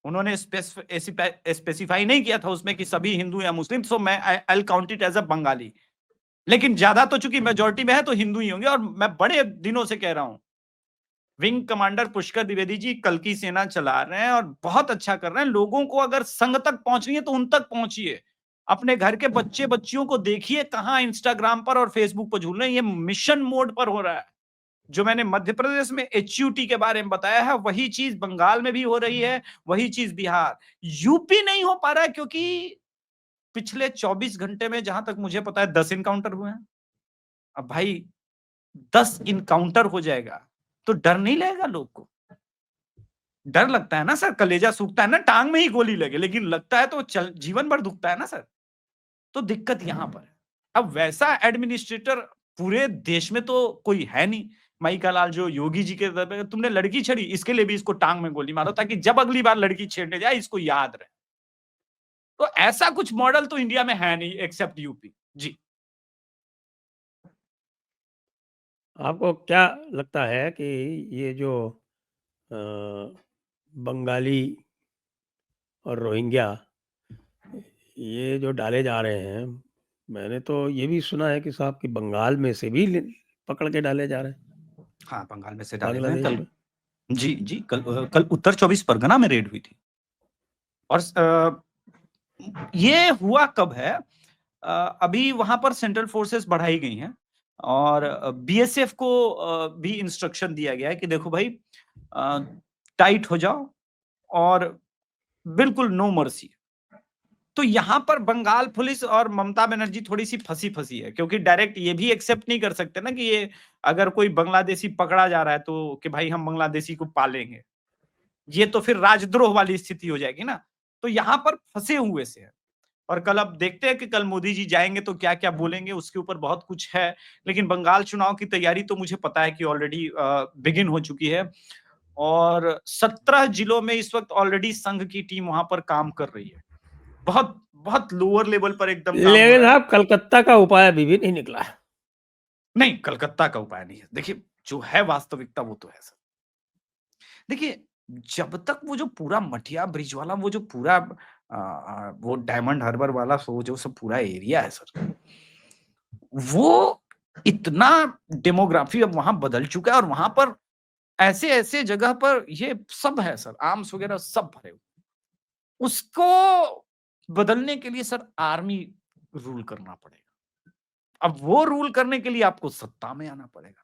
Speaker 2: उन्होंने स्पेसिफाई नहीं किया था उसमें कि सभी हिंदू या मुस्लिम, सो मैं I count it as a Bengali. लेकिन ज्यादा तो चूंकि मेजोरिटी में है तो हिंदू ही होंगे। और मैं बड़े दिनों से कह रहा हूं, विंग कमांडर पुष्कर द्विवेदी जी कल की सेना चला रहे हैं और बहुत अच्छा कर रहे हैं। लोगों को अगर संघ तक पहुंचनी है तो उन तक पहुंचिए। अपने घर के बच्चे बच्चियों को देखिए कहां इंस्टाग्राम पर और फेसबुक पर झूल रहे हैं। ये मिशन मोड पर हो रहा है। जो मैंने मध्य प्रदेश में एचयूटी के बारे में बताया है, वही चीज बंगाल में भी हो रही है, वही चीज बिहार। यूपी नहीं हो पा रहा है क्योंकि पिछले 24 घंटे में जहां तक मुझे पता है 10 इनकाउंटर हुए हैं। अब भाई 10 इनकाउंटर हो जाएगा तो डर नहीं लगेगा लोग को? डर लगता है ना सर, कलेजा सूखता है ना, टांग में ही गोली लगे, लेकिन लगता है तो चल जीवन भर दुखता है ना सर। तो दिक्कत यहां पर है। अब वैसा एडमिनिस्ट्रेटर पूरे देश में तो कोई है नहीं। माई का लाल जो योगी जी के तरफ है, तुमने लड़की छेड़ी, इसके लिए भी इसको टांग में गोली मारो ताकि जब अगली बार लड़की छेड़ने जाए इसको याद रहे। तो ऐसा कुछ मॉडल तो इंडिया में है नहीं एक्सेप्ट यूपी। जी।
Speaker 1: आपको क्या लगता है कि ये जो अ, बंगाली और रोहिंग्या ये जो डाले जा रहे हैं मैंने तो ये भी सुना है कि साहब कि बंगाल में से भी पकड़ के डाले जा रहे हैं
Speaker 2: हाँ, बंगाल में से डाले हुए हैं
Speaker 1: बांग्लादेश
Speaker 2: कल।
Speaker 1: में।
Speaker 2: जी, जी, कल उत्तर 24 परगना में रेड हुई थी। और ये हुआ कब है? अभी वहां पर सेंट्रल फोर्सेस बढ़ाई गई हैं और बीएसएफ को भी इंस्ट्रक्शन दिया गया है कि देखो भाई, टाइट हो जाओ और बिल्कुल नो मर्सी। तो यहां पर बंगाल पुलिस और ममता बनर्जी थोड़ी सी फंसी फंसी है, क्योंकि डायरेक्ट ये भी एक्सेप्ट नहीं कर सकते ना कि ये अगर कोई बांग्लादेशी पकड़ा जा रहा है तो कि भाई हम बांग्लादेशी को पालेंगे, ये तो फिर राजद्रोह वाली स्थिति हो जाएगी ना। तो यहां पर फंसे हुए से है। और कल अब देखते हैं कि कल मोदी जी जाएंगे तो क्या क्या बोलेंगे, उसके ऊपर बहुत कुछ है। लेकिन बंगाल चुनाव की तैयारी तो मुझे पता है कि ऑलरेडी बिगिन हो चुकी है और 17 जिलों में इस वक्त ऑलरेडी संघ की टीम वहां पर काम कर रही है। बहुत बहुत लोअर लेवल पर एकदम काम हो
Speaker 1: लेकिन
Speaker 2: रहा है।
Speaker 1: साहब कलकत्ता का उपाय अभी भी नहीं निकला।
Speaker 2: नहीं, कलकत्ता का उपाय नहीं है। देखिए, जो है वास्तविकता वो तो है सर। देखिए, जब तक वो जो पूरा मटिया ब्रिज वाला वो जो पूरा वो डायमंड हार्बर वाला वो जो सब पूरा एरिया है सर, वो इतना डेमोग्राफी अब वहां बदल चुका है और वहां पर ऐसे ऐसे जगह पर ये सब है सर, आर्म्स वगैरह सब भरे हुए। उसको बदलने के लिए सर आर्मी रूल करना पड़ेगा। अब वो रूल करने के लिए आपको सत्ता में आना पड़ेगा।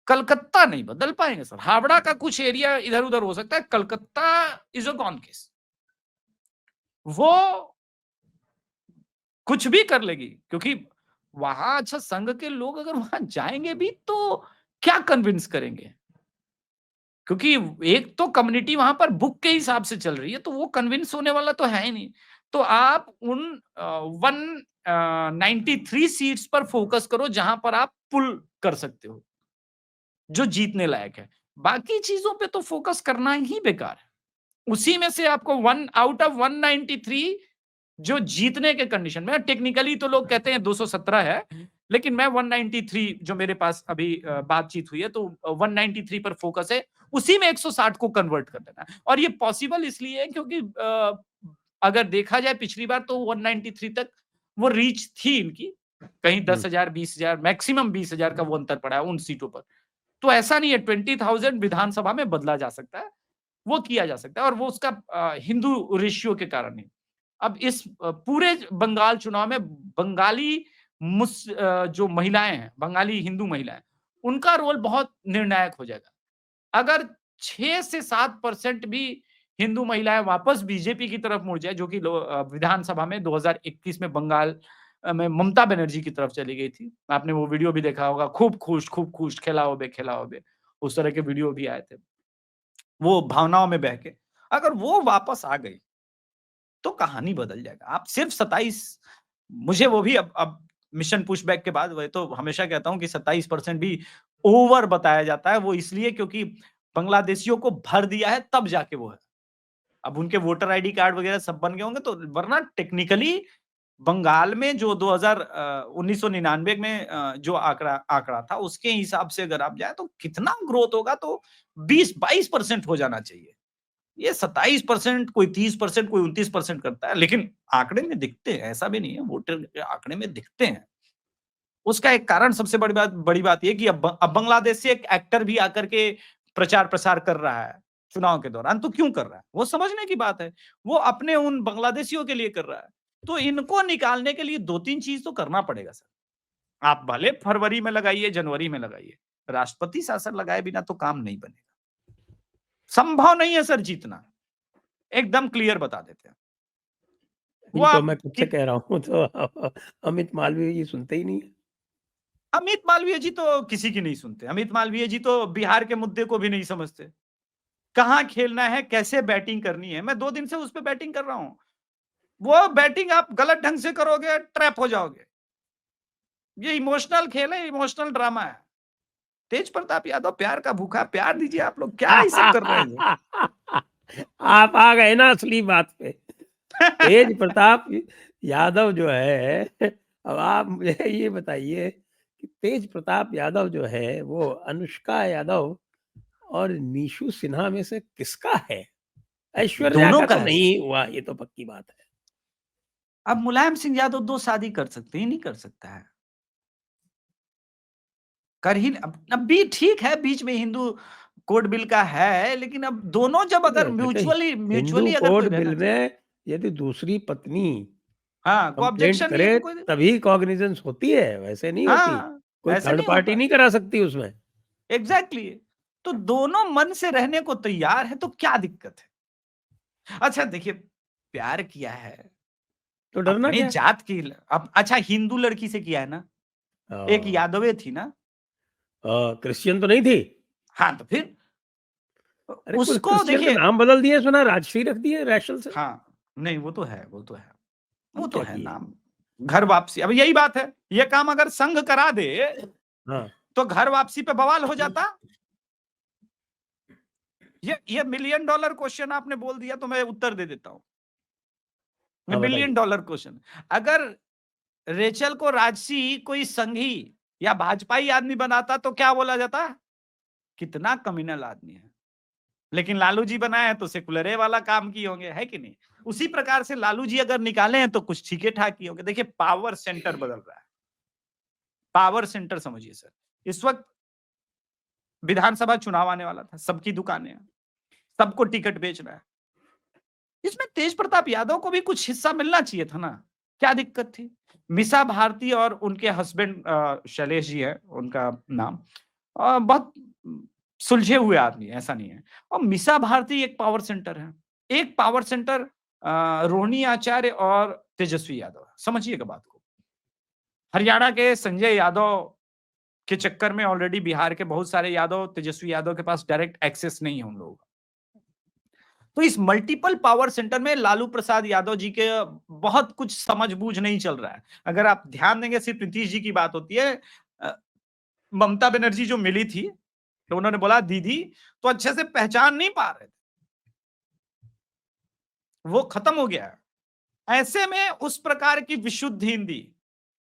Speaker 2: कलकत्ता नहीं बदल पाएंगे सर। हावड़ा का कुछ एरिया इधर उधर हो सकता है, Calcutta is a gone case. वो कुछ भी कर लेगी, क्योंकि वहां अच्छा संघ के लोग अगर वहां जाएंगे भी तो क्या कन्विंस करेंगे, क्योंकि एक तो कम्युनिटी वहां पर बुक के हिसाब से चल रही है, तो वो कन्विंस होने वाला तो है ही नहीं। तो आप उन 193 सीट्स पर फोकस करो जहां पर आप पुल कर सकते हो, जो जीतने लायक है। बाकी चीजों पे तो फोकस करना ही बेकार है। उसी में से आपको 1 आउट ऑफ 193 जो जीतने के कंडीशन में, टेक्निकली तो लोग कहते हैं 217 है, लेकिन मैं 193 जो मेरे पास अभी बातचीत हुई है तो 193 पर फोकस है। उसी में 160 को कन्वर्ट कर देना है। और ये पॉसिबल इसलिए है क्योंकि अगर देखा जाए पिछली बार तो 193 तक वो रीच थी इनकी, कहीं 10,000 20,000 मैक्सिमम 20,000 का वो अंतर पड़ा है उन सीटों पर। तो ऐसा नहीं है, 20,000 विधानसभा में बदला जा सकता है, वो किया जा सकता है, और वो उसका हिंदू रेशियो के कारण नहीं। अब इस पूरे बंगाल चुनाव में बंगाली जो महिलाएं हैं, बंगाली हिंदू महिलाएं, उनका रोल बहुत निर्णायक हो जाएगा। अगर 6 से 7% भी हिंदू महिलाएं वापस बीजेपी की तरफ मुड़ जाए, जो कि विधानसभा में 2021 में बंगाल में ममता बनर्जी की तरफ चली गई थी। आपने वो वीडियो भी देखा होगा, खूब खुश, खिलाओ बे, उस तरह के वीडियो भी आए थे। वो भावनाओं में बह के अगर वो वापस आ गई तो कहानी बदल जाएगा। आप सिर्फ 27, मुझे वो भी अब मिशन पुशबैक के बाद वही तो हमेशा कहता हूं कि 27% भी ओवर बताया जाता है। वो इसलिए क्योंकि बांग्लादेशियों को भर दिया है तब जाके वो है। अब उनके वोटर आईडी कार्ड वगैरह सब बन गए होंगे तो, वरना टेक्निकली बंगाल में जो 1999 में जो आंकड़ा था उसके हिसाब से अगर आप जाए तो कितना ग्रोथ होगा, तो 20-22% हो जाना चाहिए। ये 27%, कोई 30%, कोई 29% करता है, लेकिन आंकड़े में दिखते हैं, ऐसा भी नहीं है, वोटर के आंकड़े में दिखते हैं। उसका एक कारण सबसे बड़ी बात ये कि अब बांग्लादेश से एक एक्टर भी आकर के प्रचार प्रसार कर रहा है चुनाव के दौरान। तो क्यों कर रहा है, वो समझने की बात है। वो अपने उन बांग्लादेशियों के लिए कर रहा है। तो इनको निकालने के लिए 2-3 चीज तो करना पड़ेगा सर। आप भले फरवरी में लगाइए, जनवरी में लगाइए, राष्ट्रपति शासन लगाए बिना तो काम नहीं बनेगा। संभव नहीं है सर जीतना, एकदम क्लियर बता देते हैं। वो
Speaker 1: ये तो
Speaker 2: आप
Speaker 1: मैं कब से कह रहा हूँ तो अमित मालवीय जी सुनते ही नहीं है।
Speaker 2: अमित मालवीय जी तो किसी की नहीं सुनते। अमित मालवीय जी तो बिहार के मुद्दे को भी नहीं समझते। कहाँ खेलना है, कैसे बैटिंग करनी है, मैं 2 दिन से उस पे बैटिंग कर रहा हूं। वो बैटिंग आप गलत ढंग से करोगे, ट्रैप हो जाओगे। ये इमोशनल खेल है, इमोशनल ड्रामा है। तेज प्रताप यादव प्यार का भूखा, प्यार दीजिए। आप लोग क्या ये सब कर रहे हैं?
Speaker 1: आप आ गए ना असली बात पे। तेज प्रताप यादव जो है, अब आप मुझे ये बताइए कि तेज प्रताप यादव जो है वो अनुष्का यादव और नीशू सिन्हा में से किसका है? ऐश्वर्या
Speaker 2: दोनों
Speaker 1: का
Speaker 2: का
Speaker 1: तो
Speaker 2: है सर।
Speaker 1: नहीं हुआ, ये तो पक्की बात है।
Speaker 2: अब मुलायम सिंह यादव 2 शादी कर सकते हैं, नहीं कर सकता है। कर ही अब भी ठीक है, बीच में हिंदू कोड बिल का है, लेकिन अब दोनों जब अगर
Speaker 1: देखिए, हिंदू
Speaker 2: म्यूचुअली अगर कोई
Speaker 1: कोड
Speaker 2: रहना
Speaker 1: बिल
Speaker 2: चाहे,
Speaker 1: में यदि दूसरी पत्नी
Speaker 2: हाँ, कोई
Speaker 1: कंप्लेंट
Speaker 2: ऑब्जेक्शन नहीं है
Speaker 1: करे
Speaker 2: तो कोई
Speaker 1: तभी कॉग्निजेंस होती है, वैसे नहीं होती।
Speaker 2: हाँ,
Speaker 1: कोई
Speaker 2: ऐसे
Speaker 1: थर्ड
Speaker 2: नहीं
Speaker 1: पार्टी
Speaker 2: होता।
Speaker 1: नहीं करा सकती उसमें।
Speaker 2: एग्ज़ैक्टली तो दोनों मन से रहने को तैयार है, तो क्या दिक्कत है? अच्छा देखिए, प्यार किया है,
Speaker 1: तो डरना
Speaker 2: अपनी
Speaker 1: क्या?
Speaker 2: जात की ल अब अच्छा हिंदू लड़की से किया है ना, एक
Speaker 1: हाँ,
Speaker 2: यादवे थी ना,
Speaker 1: क्रिश्चियन तो नहीं थी?
Speaker 2: हाँ, तो फिर
Speaker 1: अरे कुछ
Speaker 2: उसको
Speaker 1: क्रिश्चियन के
Speaker 2: देखिए
Speaker 1: नाम बदल दिए, सुना राजश्री रख दिए रैशल से।
Speaker 2: हाँ, नहीं वो तो है, वो तो है।
Speaker 1: ये
Speaker 2: वो तो
Speaker 1: क्या
Speaker 2: है
Speaker 1: किए?
Speaker 2: नाम, घर वापसी अब यही बात है, ये काम अगर संघ करा दे,
Speaker 1: हाँ,
Speaker 2: तो घर वापसी पे बवाल हो जाता। ये मिलियन डॉलर क्वेश्चन आपने बोल दिया तो मैं उत्तर दे देता हूँ।
Speaker 1: हाँ
Speaker 2: मिलियन
Speaker 1: बताइए।
Speaker 2: डॉलर क्वेश्चन, अगर रेचल को राजसी कोई संघी या भाजपाई आदमी बनाता तो क्या बोला जाता? कितना कम्युनल आदमी है। लेकिन लालू जी बनाए हैं तो सेकुलरे वाला काम किए होंगे, है कि नहीं? उसी प्रकार से लालू जी अगर निकाले हैं तो कुछ ठीक ठाक किए होंगे। देखिए पावर सेंटर बदल रहा है, पावर सेंटर समझिए सर। इस वक्त विधानसभा चुनाव आने वाला था, सबकी दुकानें हैं, सबको टिकट बेचना है। इसमें तेज प्रताप यादव को भी कुछ हिस्सा मिलना चाहिए था ना, क्या दिक्कत थी? मीसा भारती और उनके हस्बैंड शैलेश जी है उनका नाम, बहुत सुलझे हुए आदमी है, ऐसा नहीं है। और मीसा भारती एक पावर सेंटर है, एक पावर सेंटर रोहिणी आचार्य और तेजस्वी यादव है। समझिएगा बात को। हरियाणा के संजय यादव के चक्कर में ऑलरेडी बिहार के बहुत सारे यादव, तेजस्वी यादव के पास डायरेक्ट एक्सेस नहीं है उन लोगों का। तो इस मल्टीपल पावर सेंटर में लालू प्रसाद यादव जी के बहुत कुछ समझ-बूझ नहीं चल रहा है। अगर आप ध्यान देंगे सिर्फ नीतीश जी की बात होती है। अ, ममता बनर्जी जो मिली थी, तो उन्होंने बोला दीदी, तो अच्छे से पहचान नहीं पा रहे थे। वो खत्म हो गया है। ऐसे में उस प्रकार की विशुद्ध हिंदी,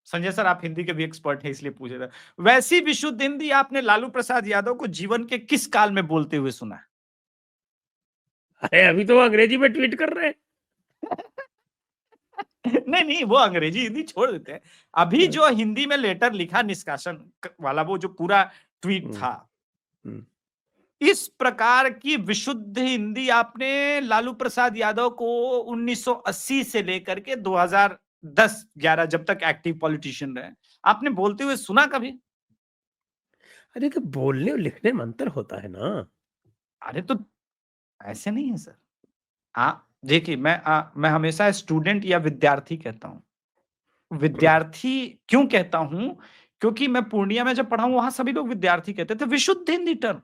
Speaker 2: संजय सर आप हिंदी के भी एक्सपर्ट हैं इसलिए पूछ रहे थे। वैसी विशुद्ध हिंदी आपने लालू प्रसाद यादव को जीवन के किस काल में बोलते हुए सुना है?
Speaker 1: अरे अभी तो वो अंग्रेजी में ट्वीट कर रहे हैं।
Speaker 2: नहीं, नहीं, वो अंग्रेजी हिंदी छोड़ देते हैं। अभी
Speaker 1: हाँ,
Speaker 2: जो हिंदी में लेटर लिखा निष्कासन वाला वो जो पूरा ट्वीट
Speaker 1: हम्म,
Speaker 2: था,
Speaker 1: हम्म।
Speaker 2: इस प्रकार की विशुद्ध हिंदी आपने लालू प्रसाद यादव को 1980 से लेकर के 2010-11 जब तक एक्टिव पॉलिटिशियन रहे, आपने बोलते हुए सुना कभी?
Speaker 1: अरे तो बोलने और लिखने में अंतर होता है ना।
Speaker 2: अरे तो ऐसे नहीं है सर। देखिए मैं हमेशा स्टूडेंट या विद्यार्थी कहता हूँ। विद्यार्थी क्यों कहता हूं? क्योंकि मैं पूर्णिया में जब पढ़ा हूं वहां सभी लोग विद्यार्थी कहते थे, विशुद्ध हिंदी टर्म।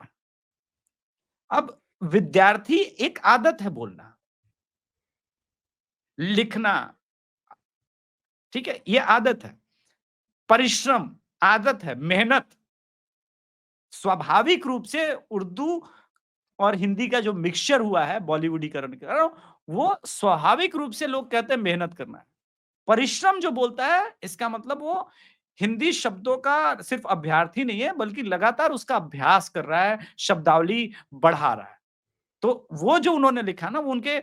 Speaker 2: अब विद्यार्थी एक आदत है बोलना, लिखना, ठीक है? ये आदत है। परिश्रम आदत है, मेहनत। स्वाभाविक रूप से उर्दू और हिंदी का जो मिक्सचर हुआ है बॉलीवुडीकरण के कारण, वो स्वाभाविक रूप से लोग कहते हैं मेहनत करना है। परिश्रम जो बोलता है इसका मतलब वो हिंदी शब्दों का सिर्फ अभ्यर्थी नहीं है बल्कि लगातार उसका अभ्यास कर रहा है, शब्दावली बढ़ा रहा है। तो वो जो उन्होंने लिखा ना वो उनके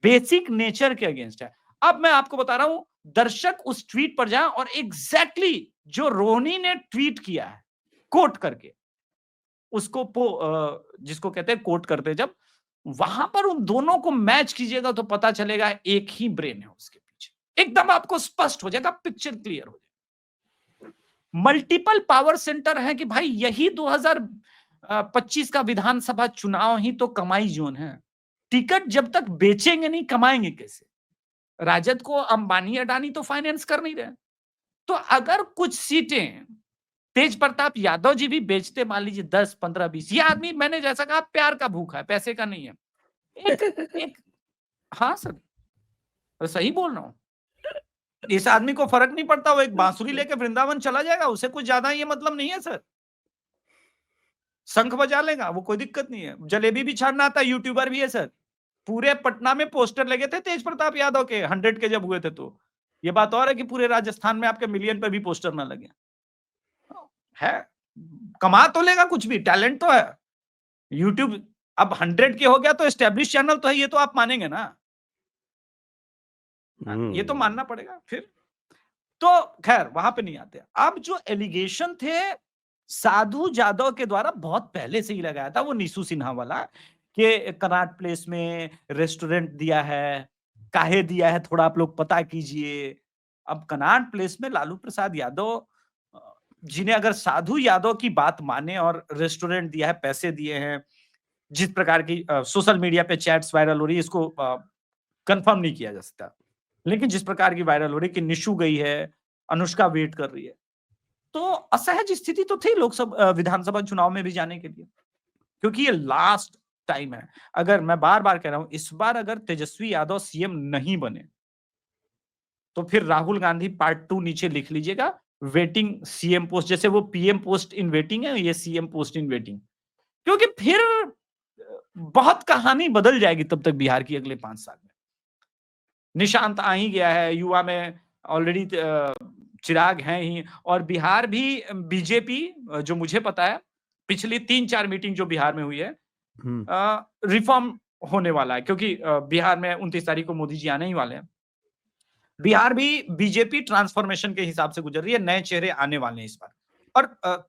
Speaker 2: बेसिक नेचर के अगेंस्ट है। अब मैं आपको बता रहा हूं, दर्शक उस ट्वीट पर जाएं और एग्जैक्टली जो रोहिणी ने ट्वीट किया है कोट करके उसको जिसको कहते हैं कोट करते जब वहां पर उन दोनों को मैच कीजिएगा तो पता चलेगा एक ही ब्रेन है उसके पीछे। एकदम आपको स्पष्ट हो जाएगा, पिक्चर क्लियर हो जाएगा। मल्टीपल पावर सेंटर है कि भाई यही 2025 का विधानसभा चुनाव ही तो कमाई जोन है। टिकट जब तक बेचेंगे नहीं कमाएंगे कैसे? राजद को अंबानी अडानी तो फाइनेंस कर नहीं रहे। तो अगर कुछ सीटें तेज प्रताप यादव जी भी बेचते, मान लीजिए 10 15 20, ये आदमी मैंने जैसा कहा प्यार का भूखा है, पैसे का नहीं है। एक एक हाँ सर, सही बोल रहा हूं। इस आदमी को फर्क नहीं पड़ता, वो एक बांसुरी लेके वृंदावन चला जाएगा, उसे कुछ ज्यादा ये मतलब नहीं है सर। शंख बजा लेगा, वो कोई दिक्कत नहीं है। जलेबी भी छानना आता है, यूट्यूबर भी है सर। पूरे पटना में पोस्टर लगे थे तेज प्रताप यादव के 100 के जब हुए थे तो। ये बात और है कि पूरे राजस्थान में आपके मिलियन पे भी पोस्टर ना लगे। है, कमा तो लेगा कुछ भी, टैलेंट तो है। यूट्यूब अब 100 के हो गया तो एस्टेब्लिश चैनल तो है, ये तो आप मानेंगे ना। ये तो
Speaker 1: हुँ।
Speaker 2: मानना पड़ेगा फिर। तो खैर वहां पे नहीं आते। अब जो एलिगेशन थे साधु जादव के द्वारा बहुत पहले से ही लगाया था, वो निशु सिन्हा वाला, कि कनॉट प्लेस में रेस्टोरेंट दिया है, काहे दिया है थोड़ा आप लोग पता कीजिए। अब कनॉट प्लेस में लालू प्रसाद यादव जिन्हें अगर साधु यादव की बात माने और रेस्टोरेंट दिया है, पैसे दिए हैं, जिस प्रकार की सोशल मीडिया पे चैट्स वायरल हो रही है, इसको कंफर्म नहीं किया जा सकता। लेकिन जिस प्रकार की वायरल हो रही है कि निशु गई है, अनुष्का वेट कर रही है, तो असहज स्थिति तो थी लोकसभा विधानसभा चुनाव में भी जाने के लिए, क्योंकि ये लास्ट टाइम है। अगर मैं बार-बार कह रहा हूं, इस बार अगर तेजस्वी यादव सीएम नहीं बने, तो फिर राहुल गांधी पार्ट 2 नीचे लिख लीजिएगा, वेटिंग सीएम पोस्ट, जैसे वो पीएम पोस्ट इन वेटिंग है, ये सीएम पोस्ट इन वेटिंग। क्योंकि फिर बहुत कहानी बदल जाएगी तब तक बिहार की अगले 5 साल में। निशांत आ ही गया है, युवा में ऑलरेडी चिराग हैं ही, और बिहार भी बीजेपी, जो मुझे पता है, पिछली 3-4 मीटिंग जो बिहार में हुई है,
Speaker 1: हुँ।
Speaker 2: रिफॉर्म होने वाला है, क्योंकि बिहार में 29 तारीख को मोदी जी आने ही वाले हैं। बिहार भी बीजेपी ट्रांसफॉर्मेशन के हिसाब से गुजर रही है, नए चेहरे आने वाले हैं इस बार, और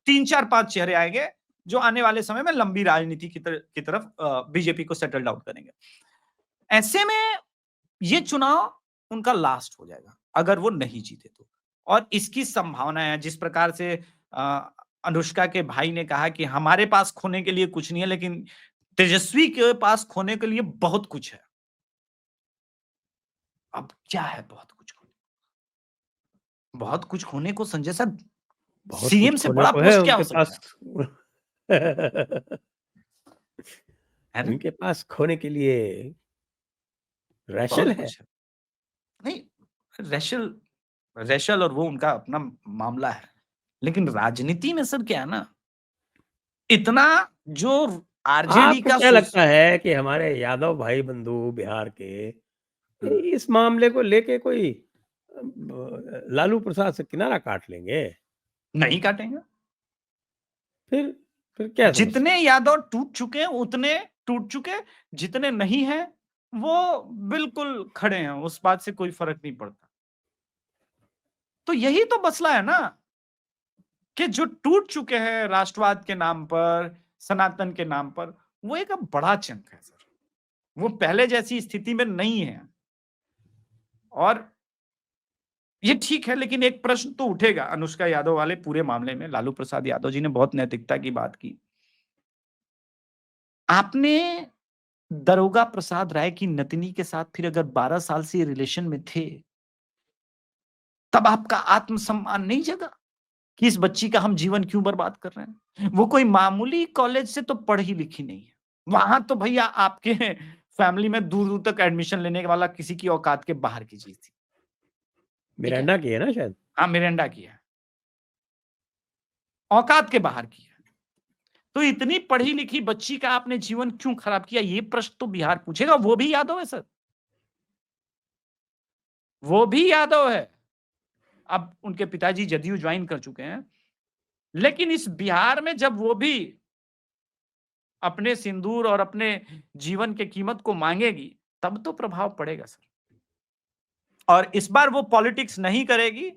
Speaker 2: 3-4-5 चेहरे आएंगे जो आने वाले समय में लंबी राजनीति की तरफ बीजेपी को सेटल डाउन करेंगे। ऐसे में ये चुनाव उनका लास्ट हो जाएगा अगर वो नहीं जीते तो, और इसकी संभावना है, जिस प्रकार से अ, अनुष्का के भाई ने कहा कि हमारे पास खोने के लिए कुछ नहीं है, लेकिन तेजस्वी के पास खोने के लिए बहुत कुछ है। अब क्या है बहुत कुछ खोने? बहुत कुछ खोने को संजय सर,
Speaker 1: बहुत कुछ
Speaker 2: सीएम से
Speaker 1: खोने
Speaker 2: बड़ा
Speaker 1: को है
Speaker 2: पोस्ट क्या
Speaker 1: उनके
Speaker 2: हो सकता है?
Speaker 1: पास।
Speaker 2: है ना?
Speaker 1: उनके पास खोने के लिए राशन
Speaker 2: बहुत
Speaker 1: है।
Speaker 2: कुछ है। नहीं, रेशल रेशल और वो उनका अपना मामला है। लेकिन राजनीति में सर क्या है ना, इतना जो आरजेडी
Speaker 1: आपको
Speaker 2: का
Speaker 1: क्या
Speaker 2: सोच।
Speaker 1: लगता है कि हमारे यादव भाई बंधु बिहार के
Speaker 2: हुँ,
Speaker 1: इस मामले को लेके कोई लालू प्रसाद से किनारा काट लेंगे?
Speaker 2: नहीं काटेंगे।
Speaker 1: फिर फिर क्या समस्या
Speaker 2: जितने
Speaker 1: है?
Speaker 2: यादव टूट चुके हैं उतने टूट चुके, जितने नहीं हैं वो बिल्कुल खड़े हैं, उस बात से कोई फ़र्क नहीं पड़ता। तो यही तो मसला है ना, कि जो टूट चुके हैं राष्ट्रवाद के नाम पर, सनातन के नाम पर, वो एक अब बड़ा चंक है सर। वो पहले जैसी स्थिति में नहीं है। और ये ठीक है, लेकिन एक प्रश्न तो उठेगा अनुष्का यादव वाले पूरे मामले में। लालू प्रसाद यादव जी ने बहुत नैतिकता की बात की। आपने दरोगा प्रसाद राय की नतिनी के साथ फिर अगर 12 साल से रिलेशन में थे, तब आपका आत्मसम्मान नहीं जगा कि इस बच्ची का हम जीवन क्यों बर्बाद कर रहे हैं? वो कोई मामूली कॉलेज से तो पढ़ी लिखी नहीं है। वहां तो भैया आपके फैमिली में दूर दूर तक एडमिशन लेने वाला किसी की औकात के बाहर की चीज थी। ठीक है।
Speaker 1: मिरांडा की है ना शायद?
Speaker 2: हाँ, मिरेंडा की है, औकात के बाहर की है। तो इतनी पढ़ी लिखी बच्ची का आपने जीवन क्यों खराब किया, ये प्रश्न तो बिहार पूछेगा। वो भी यादव है सर, वो भी यादव है। अब उनके पिताजी जदयू ज्वाइन कर चुके हैं, लेकिन इस बिहार में जब वो भी अपने सिंदूर और अपने जीवन के कीमत को मांगेगी, तब तो प्रभाव पड़ेगा सर। और इस बार वो पॉलिटिक्स नहीं करेगी,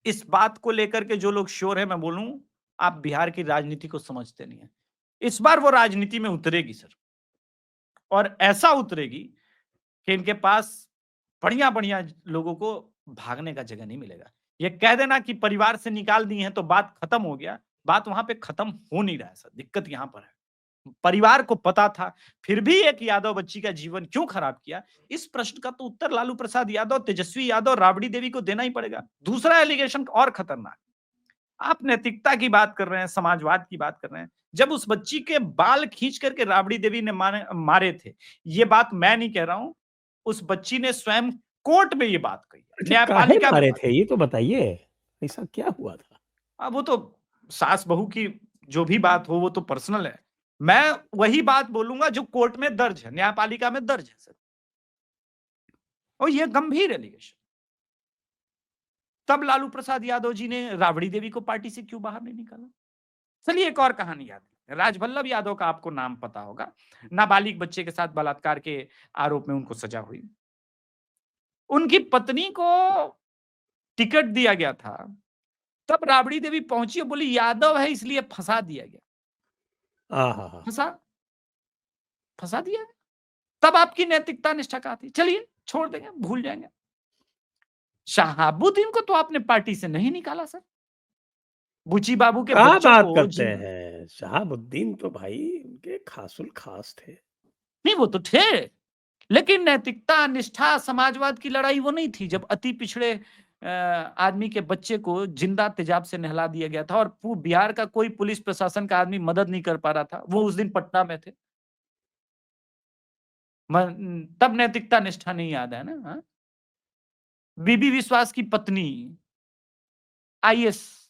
Speaker 2: इस बात को लेकर के जो लोग श्योर है, मैं बोलूं, आप बिहार की राजनीति को समझते नहीं है। इस बार वो राजनीति में उतरेगी सर, और ऐसा उतरेगी कि इनके पास बढ़िया बढ़िया लोगों को भागने का जगह नहीं मिलेगा। ये कह देना कि परिवार से निकाल दिए हैं तो बात खत्म हो गया, बात वहां पे खत्म हो नहीं रहा है सर। दिक्कत यहां पर है, परिवार को पता था, फिर भी एक यादव बच्ची का जीवन क्यों खराब किया? इस प्रश्न का तो उत्तर लालू प्रसाद यादव, तेजस्वी यादव, राबड़ी देवी को देना ही पड़ेगा। दूसरा एलिगेशन और खतरनाक, आप नैतिकता की बात कर रहे हैं, समाजवाद की बात कर रहे हैं। जब उस बच्ची के बाल खींच करके राबड़ी देवी ने मारे थे, ये बात मैं नहीं कह रहा हूं, उस बच्ची ने स्वयं कोर्ट में ये बात कही है,
Speaker 1: अच्छा, काहे
Speaker 2: न्यायपालिका में
Speaker 1: मारे
Speaker 2: बात।
Speaker 1: थे ये तो बताइए? ऐसा क्या हुआ था?
Speaker 2: अब वो तो सास बहू की जो भी बात हो वो तो पर्सनल है। मैं वही बात बोलूंगा जो कोर्ट में दर्ज है, न्यायपालिका में दर्ज है सर। और ये गंभीर एलिगेशन। तब लालू प्रसाद यादव जी ने राबड़ी देवी को पार्टी से क्यों बाहर नहीं निकाला? चलिए एक और कहानी याद है। राजवल्लभ यादव का आपको नाम पता होगा। नाबालिग बच्चे के साथ बलात्कार के आरोप में उनको सजा हुई। उनकी पत्नी को टिकट दिया गया था, तब राबड़ी देवी पहुंची और बोली यादव है इसलिए फंसा दिया गया।
Speaker 1: आहाहा!
Speaker 2: फंसा फंसा दिया गया। तब आपकी नैतिकता निष्ठा कहाँ थी? चलिए छोड़ देंगे, भूल जाएंगे। शहाबुद्दीन को तो आपने पार्टी से नहीं निकाला सर। बुची बाबू के
Speaker 1: क्या
Speaker 2: बच्चों
Speaker 1: बात
Speaker 2: को
Speaker 1: करते
Speaker 2: जिन
Speaker 1: हैं? शहाबुद्दीन तो भाई उनके खासुल खास थे।
Speaker 2: नहीं वो तो थे, लेकिन नैतिकता, निष्ठा, समाजवाद की लड़ाई वो नहीं थी। जब अति पिछड़े आदमी के बच्चे को जिंदा तेजाब से नहला दिया गया था और बिहार का कोई पुलिस प्रशासन का आदमी मदद नहीं कर पा रहा था, वो उस दिन पटना में थे। तब नैतिकता निष्ठा नहीं याद है ना? हाँ? बीबी विश्वास की पत्नी, आईएएस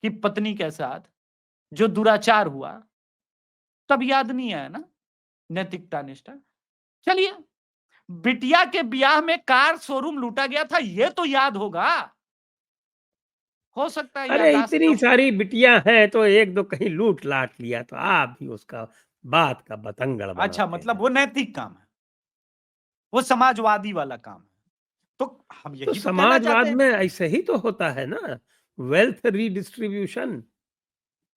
Speaker 2: की पत्नी के साथ जो दुराचार हुआ, तब याद नहीं आया ना नैतिकता निष्ठा? चलिए, बिटिया के ब्याह में कार शोरूम लूटा गया था, ये तो याद होगा। हो सकता है
Speaker 1: अरे
Speaker 2: याददाश्त
Speaker 1: इतनी
Speaker 2: कम हो।
Speaker 1: सारी बिटियाँ हैं तो 1-2 कहीं लूट-लाट लिया तो आप भी उसका बात का बतंगड़
Speaker 2: अच्छा,
Speaker 1: बनाते
Speaker 2: मतलब
Speaker 1: हैं।
Speaker 2: वो नैतिक काम है, वो समाजवादी वाला काम है। तो हम
Speaker 1: तो
Speaker 2: यही तो कहना चाहते
Speaker 1: समाजवाद
Speaker 2: हैं।
Speaker 1: में ऐसे ही तो होता है ना, वेल्थ रीडिस्ट्रीब्यूशन।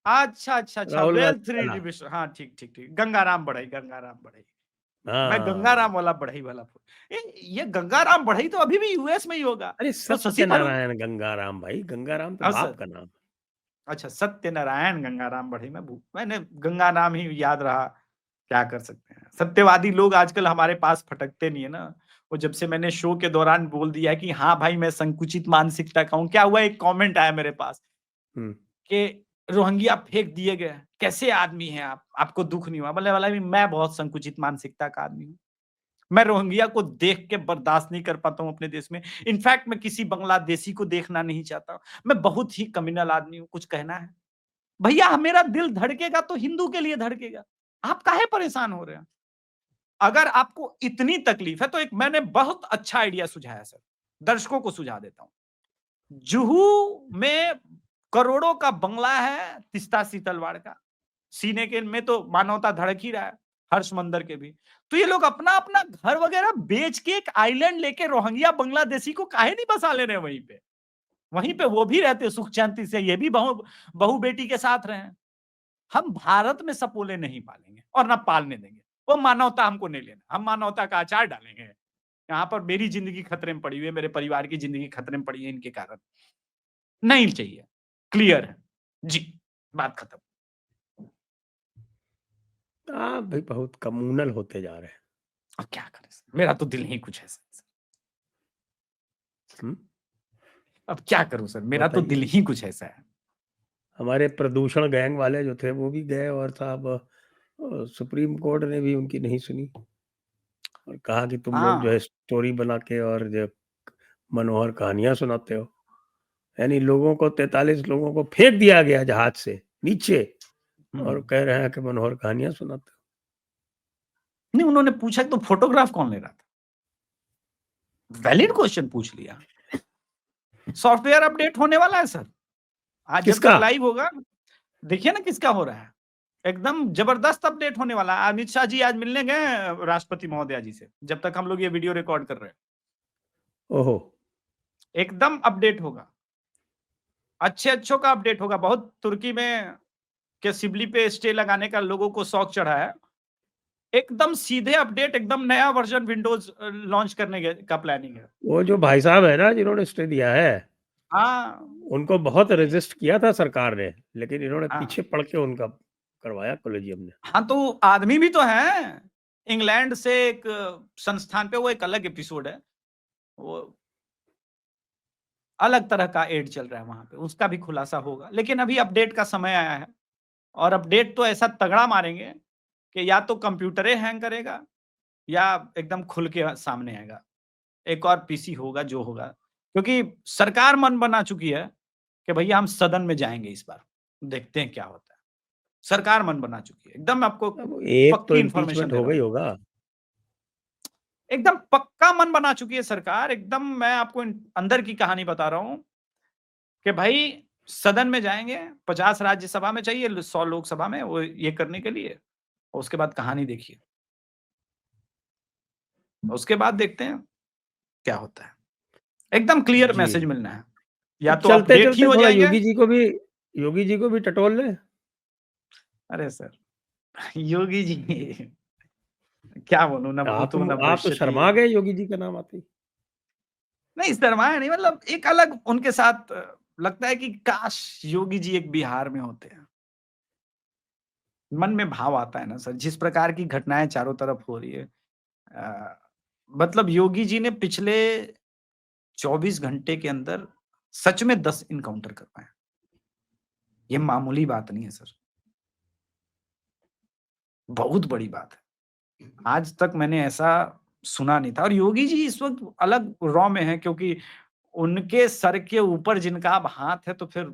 Speaker 2: अच्छा, अच्छा, अच्छा,
Speaker 1: राहुल
Speaker 2: वेल्थ
Speaker 1: गांधी वाला।
Speaker 2: रिडिस्ट्रीब्यूशन। हाँ, ठीक, ठीक, ठीक। गंगाराम बढ़ई, गंगाराम बढ़ई। मैं
Speaker 1: हाँ।
Speaker 2: गंगाराम वाला बढ़ई वाला ये गंगाराम बढ़ई तो अभी भी यूएस में ही होगा।
Speaker 1: अरे
Speaker 2: वो शशि थरूर।
Speaker 1: सत्यनारायण गंगाराम भाई, गंगाराम तो
Speaker 2: हाँ
Speaker 1: बाप
Speaker 2: सर।
Speaker 1: का नाम है।
Speaker 2: अच्छा, सत्यनारायण गंगाराम बढ़ई। मैंने गंगा नाम ही याद रहा। क्या कर सकते हैं? सत्यवादी लोग आजकल हमारे पास फटकते नहीं है ना। वो जब से मैंने शो के दौरान बोल दिया है कि हाँ भाई मैं संकुचित मानसिकता का हूँ, क्या हुआ, एक कमेंट आया मेरे पास
Speaker 1: हुँ।
Speaker 2: कि रोहिंग्या फेंक दिए गए, कैसे आदमी हैं आप, आपको दुख नहीं हुआ? बोले वाला भी मैं बहुत संकुचित मानसिकता का आदमी हूँ। मैं रोहिंग्या को देख के बर्दाश्त नहीं कर पाता हूँ अपने देश में। इनफैक्ट मैं किसी बांग्लादेशी को देखना नहीं चाहता। मैं बहुत ही कम्युनल आदमी हूँ। कुछ कहना है भैया? मेरा दिल धड़केगा तो हिंदू के लिए धड़केगा। आप काहे परेशान हो रहे हैं? अगर आपको इतनी तकलीफ है तो एक मैंने बहुत अच्छा आइडिया सुझाया सर, दर्शकों को सुझा देता हूं। जुहू में करोड़ों का बंगला है, तिस्ता सीतलवाड़ का। सीने के में तो मानवता धड़क ही रहा है, हर्ष मंदर के भी। तो ये लोग अपना अपना घर वगैरह बेच के एक आइलैंड लेके रोहिंग्या बांग्लादेशी को काहे नहीं बसा ले रहे वहीं पे? वहीं पे वो भी रहते सुख शांति से, ये भी बहू बहू बेटी के साथ रहे। हम भारत में सपोले नहीं पालेंगे और ना पालने देंगे। वो मानवता हमको नहीं लेना। हम मानवता का अचार डालेंगे। यहाँ पर मेरी जिंदगी खतरे में पड़ी हुई है, मेरे परिवार की जिंदगी खतरे में पड़ी है इनके कारण। नहीं चाहिए। क्लियर है जी, बात खत्म।
Speaker 1: आप भी बहुत कम्युनल होते जा रहे हैं।
Speaker 2: अब क्या करें सर? मेरा तो दिल ही कुछ ऐसा है सर।
Speaker 1: हुँ,
Speaker 2: अब क्या करूं सर? मेरा तो दिल
Speaker 1: बताइए।
Speaker 2: ही कुछ ऐसा है।
Speaker 1: हमारे प्रदूषण गैंग वाले जो थे वो भी गए और साहब सुप्रीम कोर्ट ने भी उनकी नहीं सुनी और कहा कि तुम लोग जो है
Speaker 2: हाँ।
Speaker 1: स्टोरी बना के और जो मनोहर कहानियाँ सुनाते हो। यानी लोगों को 43 लोगों को फेंक दिया गया जहाज से नीचे और
Speaker 2: हम्म।
Speaker 1: कह रहे हैं कि मनोहर कहानियाँ सुनाते हो।
Speaker 2: नहीं, उन्होंने पूछा तो फोटोग्राफ कौन ले रहा था? वैलिड क्वेश्चन पूछ लिया। सॉफ्टवेयर अपडेट होने वाला है सर। आज जब तक
Speaker 1: किसका?
Speaker 2: लाइव होगा, देखिए ना किसका हो रहा है। एकदम जबरदस्त अपडेट होने वाला है। अमित शाह जी आज मिलने गए हैं राष्ट्रपति महोदया जी से, जब तक हम लोग ये वीडियो रिकॉर्ड कर रहे हैं।
Speaker 1: ओहो!
Speaker 2: एकदम अपडेट होगा। अच्छे अच्छों का अपडेट होगा। बहुत तुर्की में के सिबली पे स्टे लगाने का लोगों को शौक चढ़ा है। एकदम सीधे अपडेट, एकदम नया वर्जन विंडोज लॉन्च करने का प्लानिंग है।
Speaker 1: वो जो भाई साहब है ना जिन्होंने स्टे दिया है,
Speaker 2: हाँ।
Speaker 1: उनको बहुत रेज़िस्ट किया था सरकार ने, लेकिन इन्होंने
Speaker 2: हाँ।
Speaker 1: पीछे पड़ के उनका करवाया कॉलेजियम ने।
Speaker 2: हाँ, तो आदमी भी तो है। इंग्लैंड से एक संस्थान पे, वो एक अलग एपिसोड है। वो अलग तरह का एड चल रहा है वहां पे, उसका भी खुलासा होगा। लेकिन अभी अपडेट का समय आया है और अपडेट तो ऐसा तगड़ा मारेंगे कि या तो कंप्यूटरे हैंग करेगा या एकदम खुल के सामने आएगा। एक और पीसी होगा जो होगा, क्योंकि सरकार मन बना चुकी है कि भैया हम सदन में जाएंगे इस बार, देखते हैं क्या होता है। सरकार मन बना चुकी है एकदम। आपको
Speaker 1: अब एक तो
Speaker 2: पक्की इंफॉर्मेशन
Speaker 1: इम्पीचमेंट
Speaker 2: दे
Speaker 1: हो
Speaker 2: रहा
Speaker 1: गई
Speaker 2: हूँ।
Speaker 1: होगा।
Speaker 2: एकदम पक्का मन बना चुकी है सरकार एकदम। मैं आपको अंदर की कहानी बता रहा हूँ कि भाई सदन में जाएंगे, 50 राज्यसभा में चाहिए, 100 लोकसभा में, वो ये करने के लिए। और उसके बाद कहानी देखिए, उसके बाद देखते हैं। क्या होता है। एकदम क्लियर
Speaker 1: जी।
Speaker 2: मैसेज मिलना है। या तो अपडेट ही
Speaker 1: चलते-चलते
Speaker 2: हो
Speaker 1: थोड़ा
Speaker 2: जाएँगे।
Speaker 1: योगी जी को भी टटोल लें?
Speaker 2: अरे सर, योगी जी क्या बोलूँ ना भूतो न
Speaker 1: आप तो
Speaker 2: भविष्यति।
Speaker 1: शर्मा गए योगी जी का नाम आते ही।
Speaker 2: नहीं शर्माया नहीं, मतलब एक अलग उनके साथ लगता है कि काश योगी जी एक बिहार में होते हैं। मन में भाव आता है ना सर, जिस प्रकार की घटनाएँ चारों तरफ हो रही है। मतलब योगी जी ने पिछले 24 घंटे के अंदर सच में 10 एनकाउंटर करवाए। ये मामूली बात नहीं है सर, बहुत बड़ी बात है। आज तक मैंने ऐसा सुना नहीं था और योगी जी इस वक़्त अलग रॉ में हैं, क्योंकि उनके सर के ऊपर जिनका अब हाथ है, तो फिर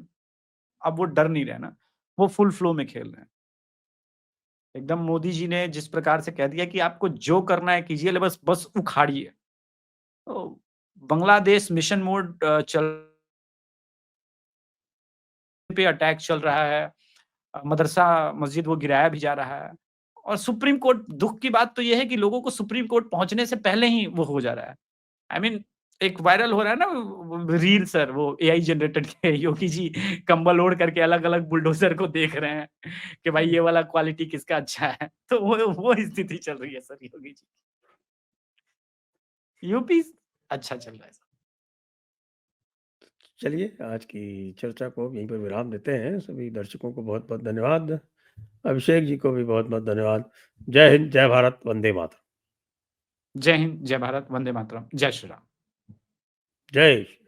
Speaker 2: अब वो डर नहीं रहे ना, वो फुल फ्लो में खेल रहे हैं। एकदम मोदी जी ने जिस प्रकार से कह दिया कि आपको जो करना है कीजिए, ले बस बस उखाड़िए। तो बांग्लादेश मिशन मोड चल पे अटैक चल रहा है। मदरसा मस्जिद वो गिराया भी जा रहा है। और सुप्रीम कोर्ट, दुःख की बात तो ये है कि लोगों को सुप्रीम कोर्ट पहुँचने से पहले ही वो हो जा रहा है। आई मीन एक वायरल हो रहा है ना रील सर, वो एआई जनरेटेड के योगी जी कंबल ओढ़ करके अलग-अलग बुलडोज़र को देख रहे हैं कि भाई ये वाला क्वालिटी किसका अच्छा है। तो वो स्थिति चल रही है सर योगी जी। यूपी अच्छा चल रहा है सर।
Speaker 1: चलिए, आज की चर्चा को अब यहीं पर विराम देते हैं। सभी दर्शकों को बहुत-बहुत धन्यवाद। अभिषेक जी को भी बहुत-बहुत धन्यवाद। जय हिंद, जय भारत, वंदे मातरम।
Speaker 2: जय हिंद, जय भारत, वंदे मातरम, जय श्री राम।
Speaker 1: जय